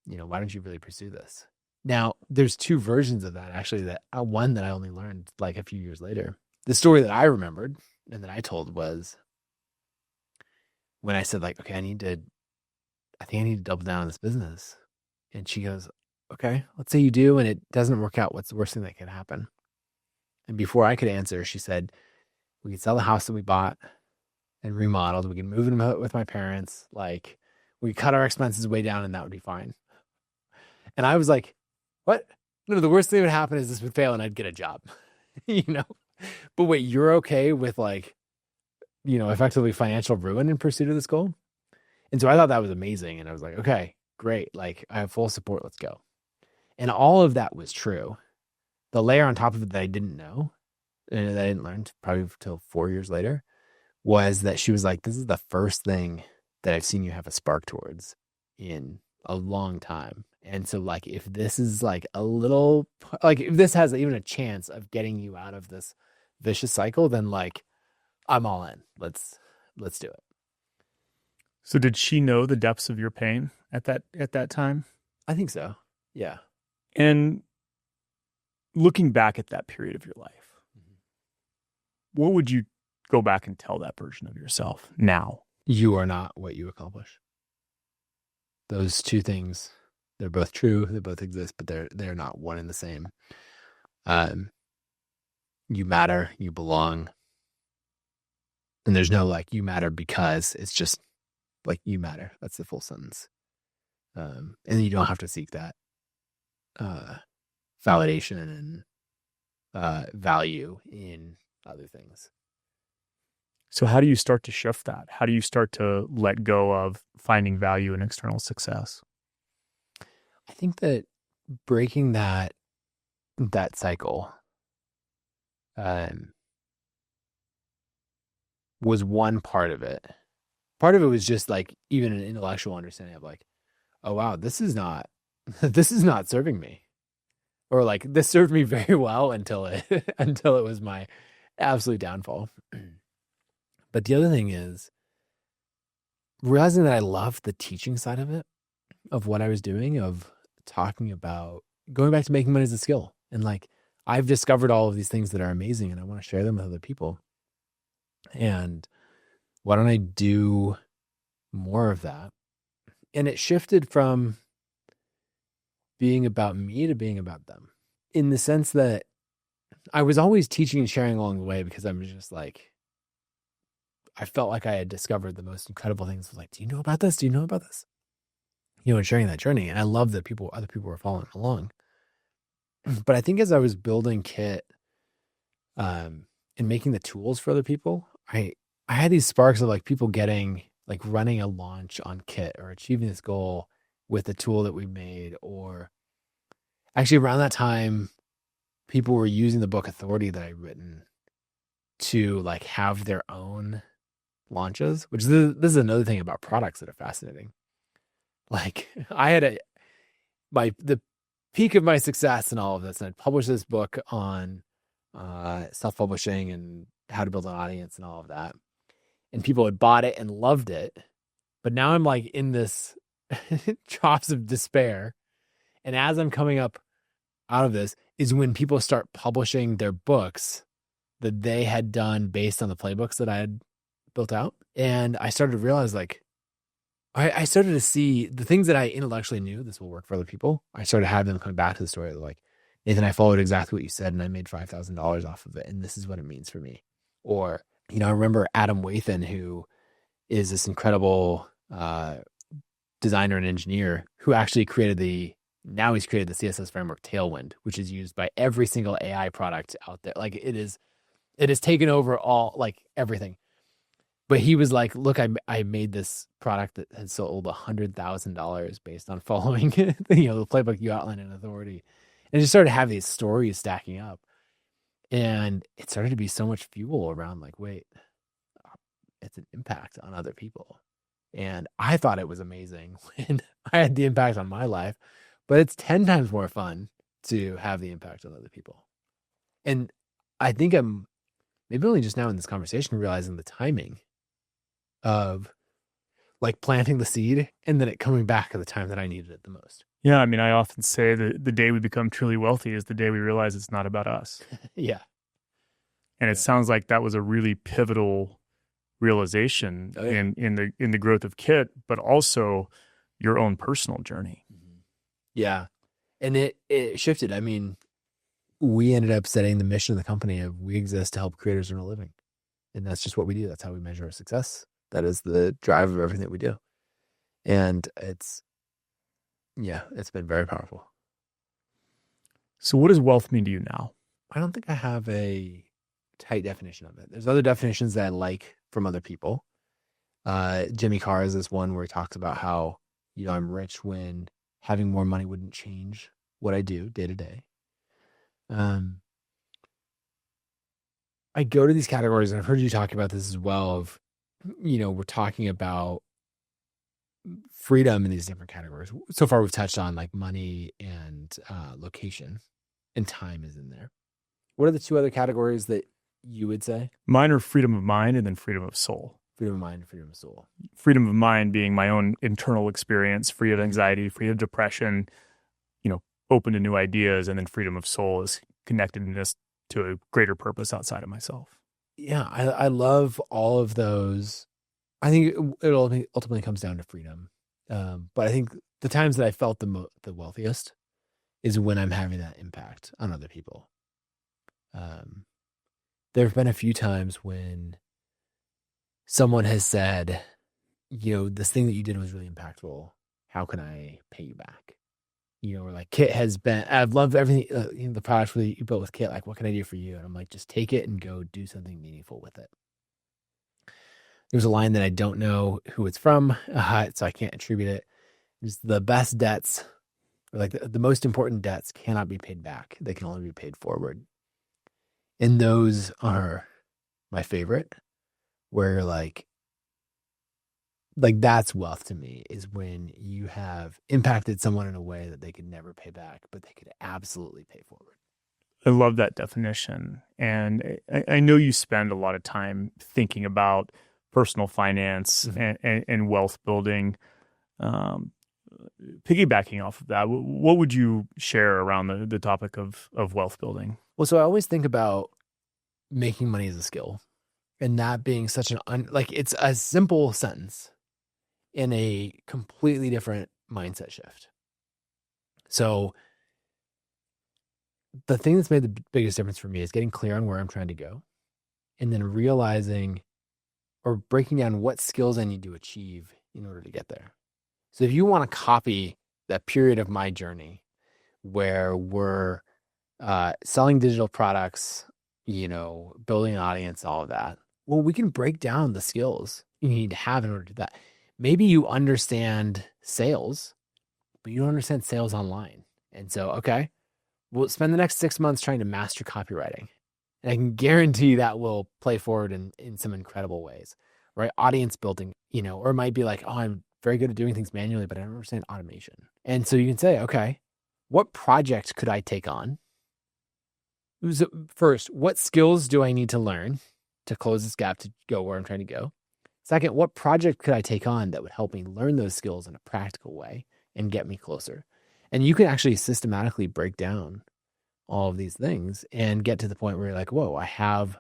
really pursue this? Now, there's 2 versions of that, actually, that one that I only learned like a few years later. The story that I remembered and that I told was when I said like, okay, I think I need to double down on this business. And she goes, okay, let's say you do and it doesn't work out. What's the worst thing that could happen? And before I could answer, she said, we could sell the house that we bought and remodeled. We can move in with my parents. Like we cut our expenses way down and that would be fine. And I was like, what? No, the worst thing that would happen is this would fail and I'd get a job, But wait, you're okay with like, effectively financial ruin in pursuit of this goal? And so I thought that was amazing. And I was like, okay, great. Like I have full support. Let's go. And all of that was true. The layer on top of it that I didn't know and that I didn't learn probably until 4 years later was that she was like, this is the first thing that I've seen you have a spark towards in a long time. And so like, if this is like a little, like if this has even a chance of getting you out of this vicious cycle, then like I'm all in. Let's do it. So did she know the depths of your pain at that time? I think so. Yeah. And looking back at that period of your life, what would you go back and tell that version of yourself now? You are not what you accomplish. Those two things, they're both true. They both exist, but they're not one and the same. You matter. You belong. And there's no like you matter because, it's just like you matter. That's the full sentence. And you don't have to seek that validation and value in other things. So how do you start to shift that? How do you start to let go of finding value in external success? I think that breaking that cycle was one part of it. Part of it was just like even an intellectual understanding of like, oh wow, this is not serving me. Or like this served me very well until it was my absolute downfall. But the other thing is realizing that I loved the teaching side of it, of what I was doing, of talking about going back to making money as a skill. And like, I've discovered all of these things that are amazing and I want to share them with other people. And why don't I do more of that? And it shifted from being about me to being about them, in the sense that I was always teaching and sharing along the way, because I was just like, I felt like I had discovered the most incredible things. I was like, do you know about this? Do you know about this? And sharing that journey. And I love that other people were following along. But I think as I was building Kit and making the tools for other people, I had these sparks of like people getting, like running a launch on Kit or achieving this goal with the tool that we made. Or actually around that time, people were using the book Authority that I'd written to like have their own launches, which this is another thing about products that are fascinating. Like I had the peak of my success and all of this, and I'd published this book on self-publishing and how to build an audience and all of that. And people had bought it and loved it. But now I'm like in this troughs of despair. And as I'm coming up out of this is when people start publishing their books that they had done based on the playbooks that I had built out. And I started to realize like, I started to see the things that I intellectually knew this will work for other people. I started having them come back to the story. They're like, Nathan, I followed exactly what you said and I made $5,000 off of it. And this is what it means for me. Or, I remember Adam Wathan, who is this incredible designer and engineer who actually created now he's created the CSS framework Tailwind, which is used by every single AI product out there. Like it has taken over all, like everything. But he was like, look, I made this product that had sold $100,000 based on following the playbook you outlined in Authority. And just started to have these stories stacking up. And it started to be so much fuel around like, wait, it's an impact on other people. And I thought it was amazing when I had the impact on my life, but it's 10 times more fun to have the impact on other people. And I think I'm maybe only just now in this conversation realizing the timing of like planting the seed and then it coming back at the time that I needed it the most. Yeah, I mean, I often say that the day we become truly wealthy is the day we realize it's not about us. Yeah. And it sounds like that was a really pivotal realization in the growth of Kit, but also your own personal journey. Mm-hmm. Yeah. And it shifted. I mean, we ended up setting the mission of the company of we exist to help creators earn a living. And that's just what we do. That's how we measure our success. That is the drive of everything that we do. And it's been very powerful. So what does wealth mean to you now? I don't think I have a tight definition of it. There's other definitions that I like from other people. Jimmy Carr is this one where he talks about how, I'm rich when having more money wouldn't change what I do day to day. I go to these categories, and I've heard you talk about this as well of, we're talking about freedom in these different categories. So far, we've touched on like money and location, and time is in there. What are the two other categories that you would say? Mine are freedom of mind and then freedom of soul. Freedom of mind and freedom of soul. Freedom of mind being my own internal experience, free of anxiety, free of depression, open to new ideas, and then freedom of soul is connectedness to a greater purpose outside of myself. Yeah, I love all of those. I think it ultimately comes down to freedom. But I think the times that I felt the wealthiest is when I'm having that impact on other people. There have been a few times when someone has said, this thing that you did was really impactful. How can I pay you back? Or like Kit has been, I've loved everything, the products that you built with Kit. Like, what can I do for you? And I'm like, just take it and go do something meaningful with it. There's a line that I don't know who it's from, so I can't attribute it. It's the best debts, or like the most important debts cannot be paid back. They can only be paid forward. And those are my favorite, where like that's wealth to me, is when you have impacted someone in a way that they could never pay back, but they could absolutely pay forward. I love that definition. And I know you spend a lot of time thinking about personal finance and wealth building. Piggybacking off of that, what would you share around the topic of wealth building? Well, so I always think about making money as a skill, and that being such it's a simple sentence in a completely different mindset shift. So the thing that's made the biggest difference for me is getting clear on where I'm trying to go, and then realizing or breaking down what skills I need to achieve in order to get there. So if you want to copy that period of my journey where we're selling digital products, building an audience, all of that, well, we can break down the skills you need to have in order to do that. Maybe you understand sales, but you don't understand sales online. And so, okay, we'll spend the next 6 months trying to master copywriting. And I can guarantee that will play forward in some incredible ways, right? Audience building, or it might be like, oh, I'm very good at doing things manually, but I don't understand automation. And so you can say, okay, what project could I take on? First, what skills do I need to learn to close this gap to go where I'm trying to go? Second, what project could I take on that would help me learn those skills in a practical way and get me closer? And you can actually systematically break down all of these things and get to the point where you're like, whoa, I have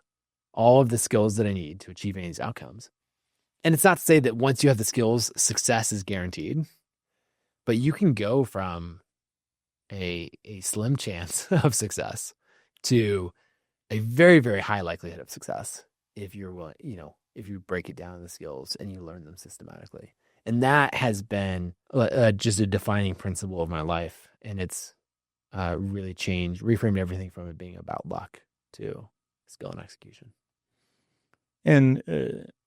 all of the skills that I need to achieve any of these outcomes. And it's not to say that once you have the skills, success is guaranteed, but you can go from a slim chance of success to a very, very high likelihood of success if you're willing, if you break it down in the skills and you learn them systematically. And that has been just a defining principle of my life. And it's really reframed everything from it being about luck to skill and execution. And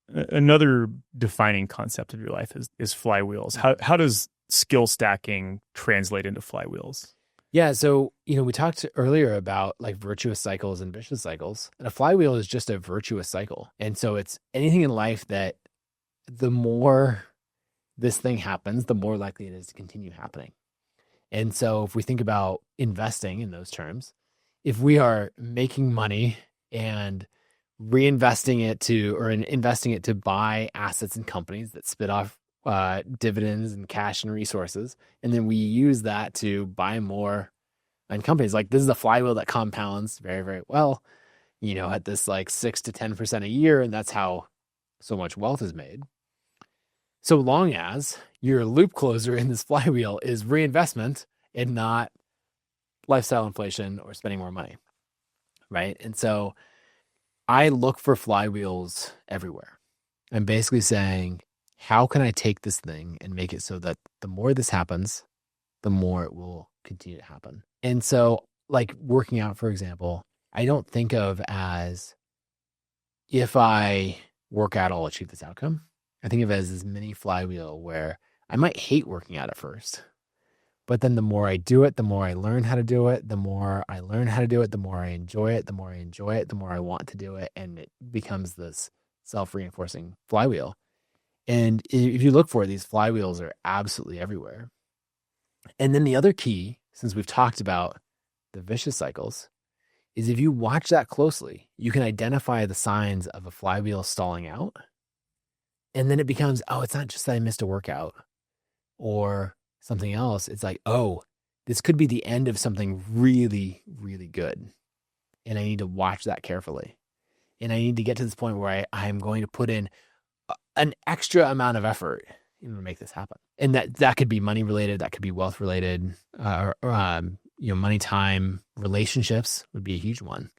another defining concept of your life is flywheels. How does skill stacking translate into flywheels? Yeah. So, we talked earlier about like virtuous cycles and vicious cycles, and a flywheel is just a virtuous cycle. And so it's anything in life that the more this thing happens, the more likely it is to continue happening. And so if we think about investing in those terms, if we are making money and reinvesting it investing it to buy assets and companies that spit off dividends and cash and resources, and then we use that to buy more on companies, like this is a flywheel that compounds very, very well, at this like 6 to 10% a year, and that's how so much wealth is made. So long as your loop closer in this flywheel is reinvestment and not lifestyle inflation or spending more money, right? And so I look for flywheels everywhere. I'm basically saying, how can I take this thing and make it so that the more this happens, the more it will continue to happen? And so like working out, for example, I don't think of as if I work out, I'll achieve this outcome. I think of it as this mini flywheel where I might hate working out at first, but then the more I do it, the more I learn how to do it, the more I learn how to do it, the more I enjoy it, the more I enjoy it, the more I want to do it. And it becomes this self-reinforcing flywheel. And if you look for it, these flywheels are absolutely everywhere. And then the other key, since we've talked about the vicious cycles, is if you watch that closely, you can identify the signs of a flywheel stalling out. And then it becomes, oh, it's not just that I missed a workout or something else. It's like, oh, this could be the end of something really, really good. And I need to watch that carefully. And I need to get to this point where I'm going to put in an extra amount of effort in order to make this happen. And that could be money related, that could be wealth related, money, time, relationships would be a huge one.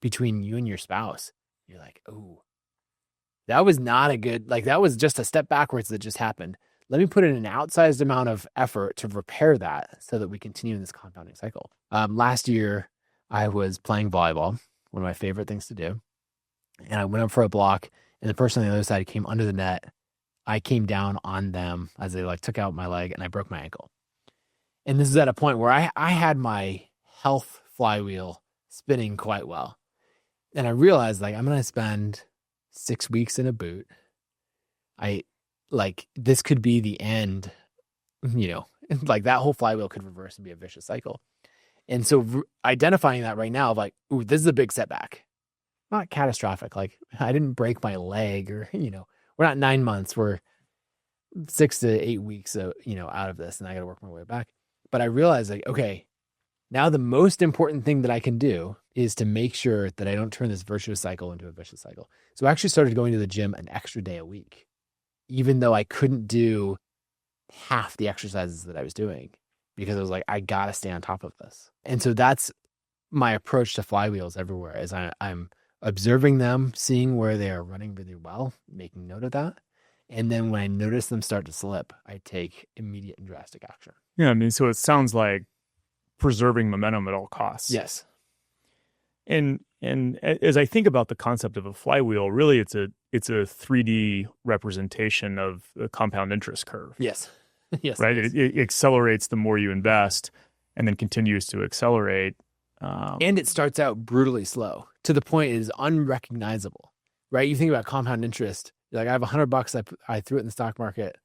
Between you and your spouse, you're like, oh, that was not a good, that was just a step backwards that just happened. Let me put in an outsized amount of effort to repair that so that we continue in this compounding cycle. Last year, I was playing volleyball, one of my favorite things to do. And I went up for a block, and the person on the other side came under the net. I came down on them as they took out my leg, and I broke my ankle. And this is at a point where I had my health flywheel spinning quite well. And I realized I'm going to spend 6 weeks in a boot. This could be the end, that whole flywheel could reverse and be a vicious cycle. And so identifying that right now of ooh, this is a big setback, not catastrophic. I didn't break my leg or, we're not 9 months, we're 6 to 8 weeks, out of this, and I got to work my way back. But I realized okay, now the most important thing that I can do is to make sure that I don't turn this virtuous cycle into a vicious cycle. So I actually started going to the gym an extra day a week, even though I couldn't do half the exercises that I was doing, because I was I got to stay on top of this. And so that's my approach to flywheels everywhere, is I'm observing them, seeing where they are running really well, making note of that. And then when I notice them start to slip, I take immediate and drastic action. Yeah, so it sounds like preserving momentum at all costs. Yes. And as I think about the concept of a flywheel, really it's a 3D representation of the compound interest curve. Yes. Yes. Right? It accelerates the more you invest and then continues to accelerate. And it starts out brutally slow to the point it is unrecognizable, right? You think about compound interest, you're I have $100, I threw it in the stock market,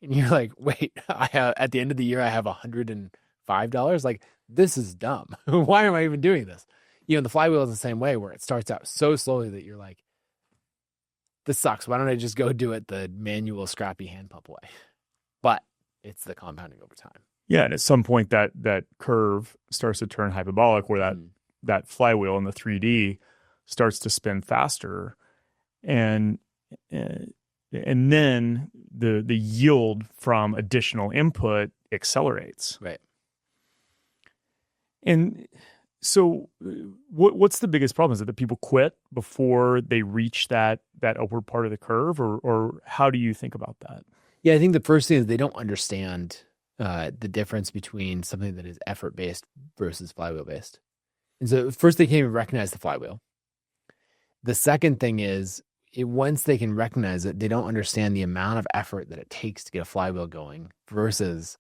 and you're wait, at the end of the year, I have $105. This is dumb. Why am I even doing this? The flywheel is the same way, where it starts out so slowly that you're this sucks. Why don't I just go do it the manual, scrappy hand pump way? But it's the compounding over time. Yeah, and at some point that curve starts to turn hyperbolic, where that flywheel in the 3D starts to spin faster, and then the yield from additional input accelerates. Right. And so what's the biggest problem? Is it that people quit before they reach that upward part of the curve, or how do you think about that? Yeah, I think the first thing is they don't understand the difference between something that is effort-based versus flywheel-based. And so first, they can't even recognize the flywheel. The second thing is, once they can recognize it, they don't understand the amount of effort that it takes to get a flywheel going versus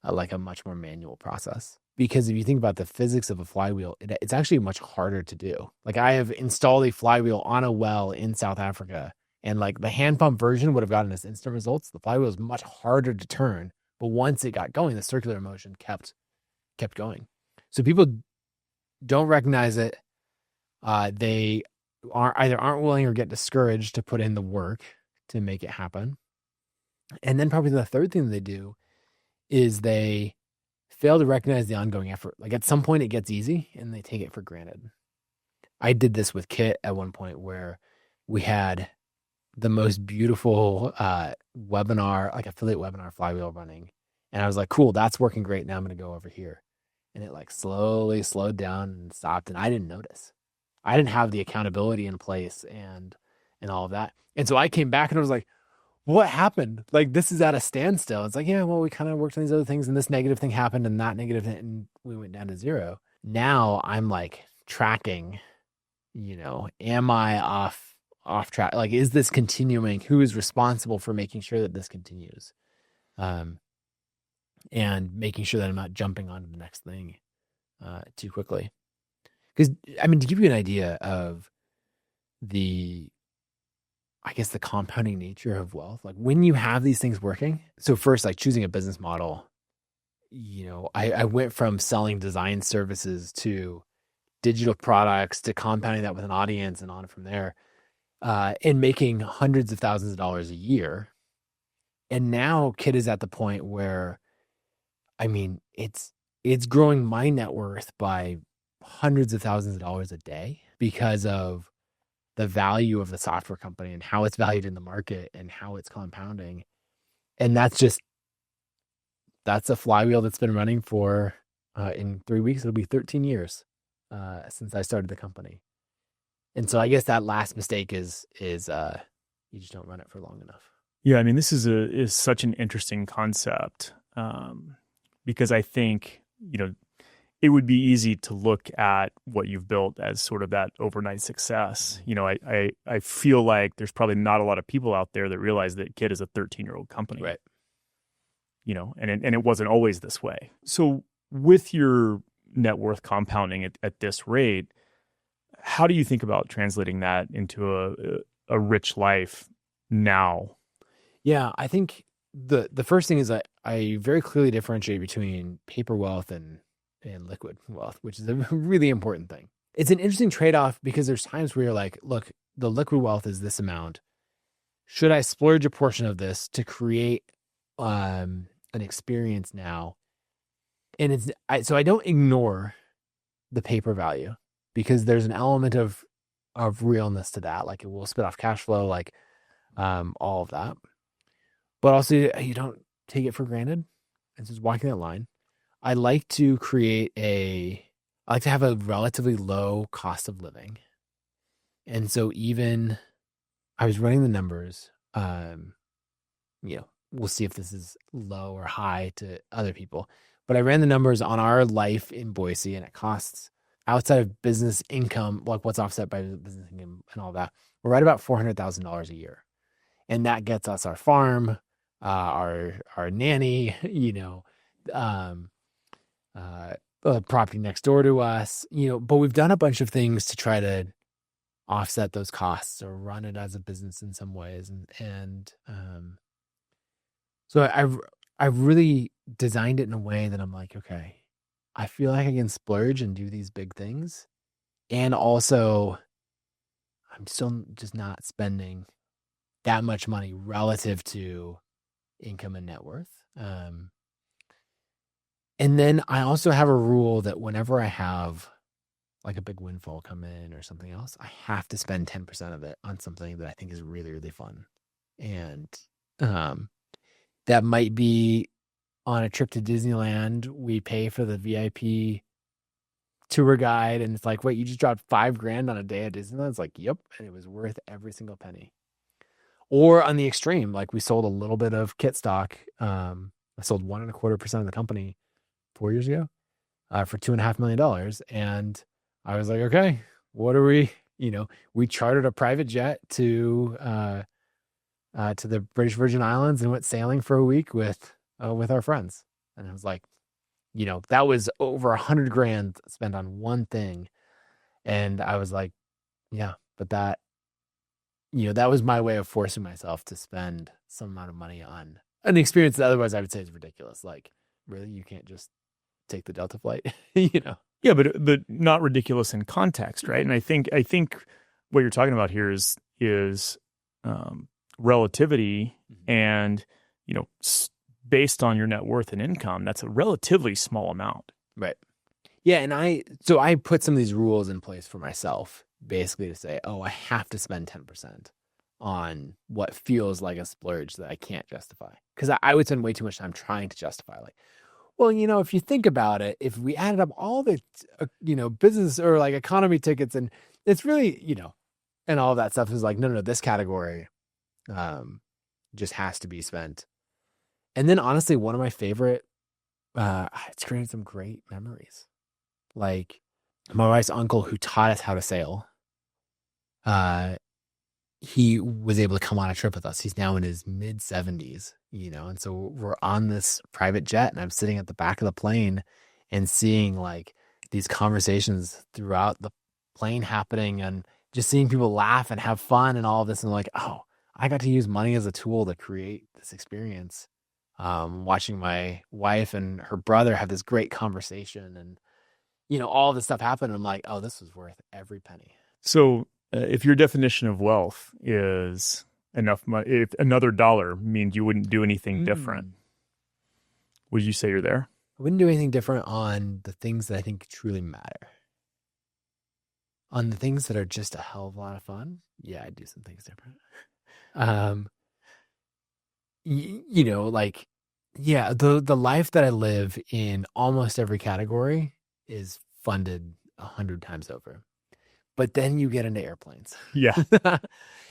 a much more manual process. Because if you think about the physics of a flywheel, it's actually much harder to do. I have installed a flywheel on a well in South Africa, and the hand pump version would have gotten us instant results. The flywheel is much harder to turn, but once it got going, the circular motion kept going. So people don't recognize it. They aren't willing or get discouraged to put in the work to make it happen. And then probably the third thing they do is they fail to recognize the ongoing effort. At some point it gets easy and they take it for granted. I did this with Kit at one point, where we had the most beautiful webinar, affiliate webinar flywheel running. And I was cool, that's working great. Now I'm going to go over here. And it slowly slowed down and stopped. And I didn't notice. I didn't have the accountability in place and all of that. And so I came back and I was what happened? This is at a standstill. It's yeah, well, we kind of worked on these other things, and this negative thing happened, and that negative thing, and we went down to zero. Now I'm tracking, am I off off track? Like, is this continuing? Who is responsible for making sure that this continues? And making sure that I'm not jumping onto the next thing too quickly. Because, I mean, to give you an idea of the compounding nature of wealth, like when you have these things working. So first, like choosing a business model, I went from selling design services to digital products to compounding that with an audience and on from there, and making hundreds of thousands of dollars a year. And now Kit is at the point where, I mean, it's growing my net worth by hundreds of thousands of dollars a day because of the value of the software company and how it's valued in the market and how it's compounding. And that's a flywheel that's been running for, in 3 weeks, it'll be 13 years since I started the company. And so I guess that last mistake is you just don't run it for long enough. Yeah, I mean, this is such an interesting concept, because I think, it would be easy to look at what you've built as sort of that overnight success. I feel like there's probably not a lot of people out there that realize that Kit is a 13-year-old company. Right. And it wasn't always this way. So with your net worth compounding at this rate, how do you think about translating that into a rich life now? Yeah, I think the first thing is that I very clearly differentiate between paper wealth and liquid wealth, which is a really important thing. It's an interesting trade-off because there's times where you're like, look, the liquid wealth is this amount. Should I splurge a portion of this to create an experience now? And so I don't ignore the paper value because there's an element of realness to that. Like it will spit off cash flow, like all of that. But also you don't take it for granted. It's just walking that line. I like to have a relatively low cost of living. And so even I was running the numbers, we'll see if this is low or high to other people, but I ran the numbers on our life in Boise and it costs outside of business income, like what's offset by business income and all that. We're right about $400,000 a year. And that gets us our farm, our nanny, property next door to us, but we've done a bunch of things to try to offset those costs or run it as a business in some ways. So I've really designed it in a way that I'm like, okay, I feel like I can splurge and do these big things. And also I'm still just not spending that much money relative to income and net worth. And then I also have a rule that whenever I have like a big windfall come in or something else, I have to spend 10% of it on something that I think is really, really fun. And that might be on a trip to Disneyland. We pay for the VIP tour guide and it's like, wait, you just dropped $5,000 on a day at Disneyland? It's like, yep. And it was worth every single penny. Or on the extreme, like we sold a little bit of Kit stock. I sold 1.25% of the company 4 years ago for $2.5 million. And I was like, okay, what are we, we chartered a private jet to the British Virgin Islands and went sailing for a week with our friends. And I was like, that was over $100,000 spent on one thing. And I was like, yeah, but that was my way of forcing myself to spend some amount of money on an experience that otherwise I would say is ridiculous. Like, really, you can't just take the Delta flight, Yeah, but not ridiculous in context, right? And I think what you're talking about here is relativity, and based on your net worth and income, that's a relatively small amount, right? Yeah, and I put some of these rules in place for myself, basically to say, oh, I have to spend 10% on what feels like a splurge that I can't justify, because I would spend way too much time trying to justify, like, well, if you think about it, if we added up all the, business or like economy tickets, and it's really, and all of that stuff is like, no, this category just has to be spent. And then honestly, one of my favorite, it's created some great memories. Like my wife's uncle who taught us how to sail. he was able to come on a trip with us. He's now in his mid 70s, and so we're on this private jet and I'm sitting at the back of the plane and seeing like these conversations throughout the plane happening and just seeing people laugh and have fun and all of this. And like, oh, I got to use money as a tool to create this experience. Watching my wife and her brother have this great conversation and, all this stuff happened. I'm like, oh, this was worth every penny. So if your definition of wealth is enough money, if another dollar means you wouldn't do anything different, would you say you're there? I wouldn't do anything different on the things that I think truly matter. On the things that are just a hell of a lot of fun, yeah, I'd do some things different. The life that I live in almost every category is funded 100 times over. But then you get into airplanes. Yeah.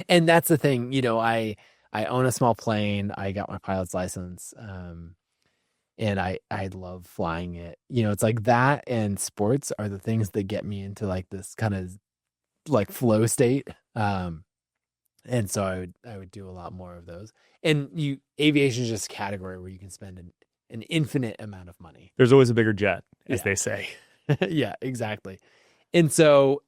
And that's the thing, I own a small plane. I got my pilot's license. And I love flying it. It's like that and sports are the things that get me into like this kind of like flow state. And so I would do a lot more of those. And aviation is just a category where you can spend an infinite amount of money. There's always a bigger jet, as they say. Yeah, exactly. And so,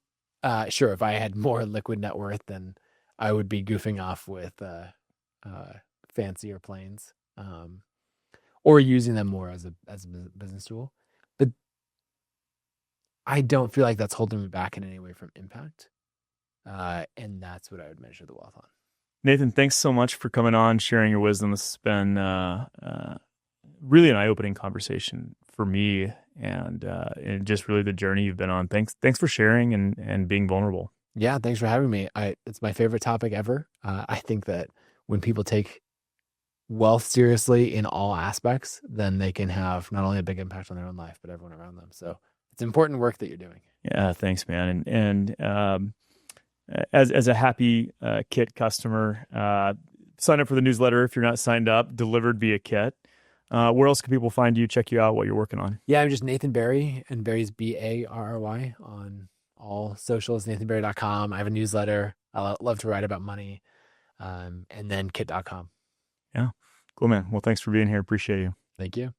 sure, if I had more liquid net worth, then I would be goofing off with fancier planes, or using them more as a business tool. But I don't feel like that's holding me back in any way from impact. And that's what I would measure the wealth on. Nathan, thanks so much for coming on, sharing your wisdom. This has been really an eye-opening conversation for me, and just really the journey you've been on. Thanks for sharing and being vulnerable. Yeah, thanks for having me. It's my favorite topic ever. I think that when people take wealth seriously in all aspects, then they can have not only a big impact on their own life, but everyone around them. So it's important work that you're doing. Yeah, thanks, man. And as a happy Kit customer, sign up for the newsletter if you're not signed up, delivered via Kit. Where else can people find you, check you out, what you're working on? Yeah, I'm just Nathan Barry, and Barry's Barry on all socials, nathanbarry.com. I have a newsletter. I love to write about money, and then kit.com. Yeah, cool, man. Well, thanks for being here. Appreciate you. Thank you.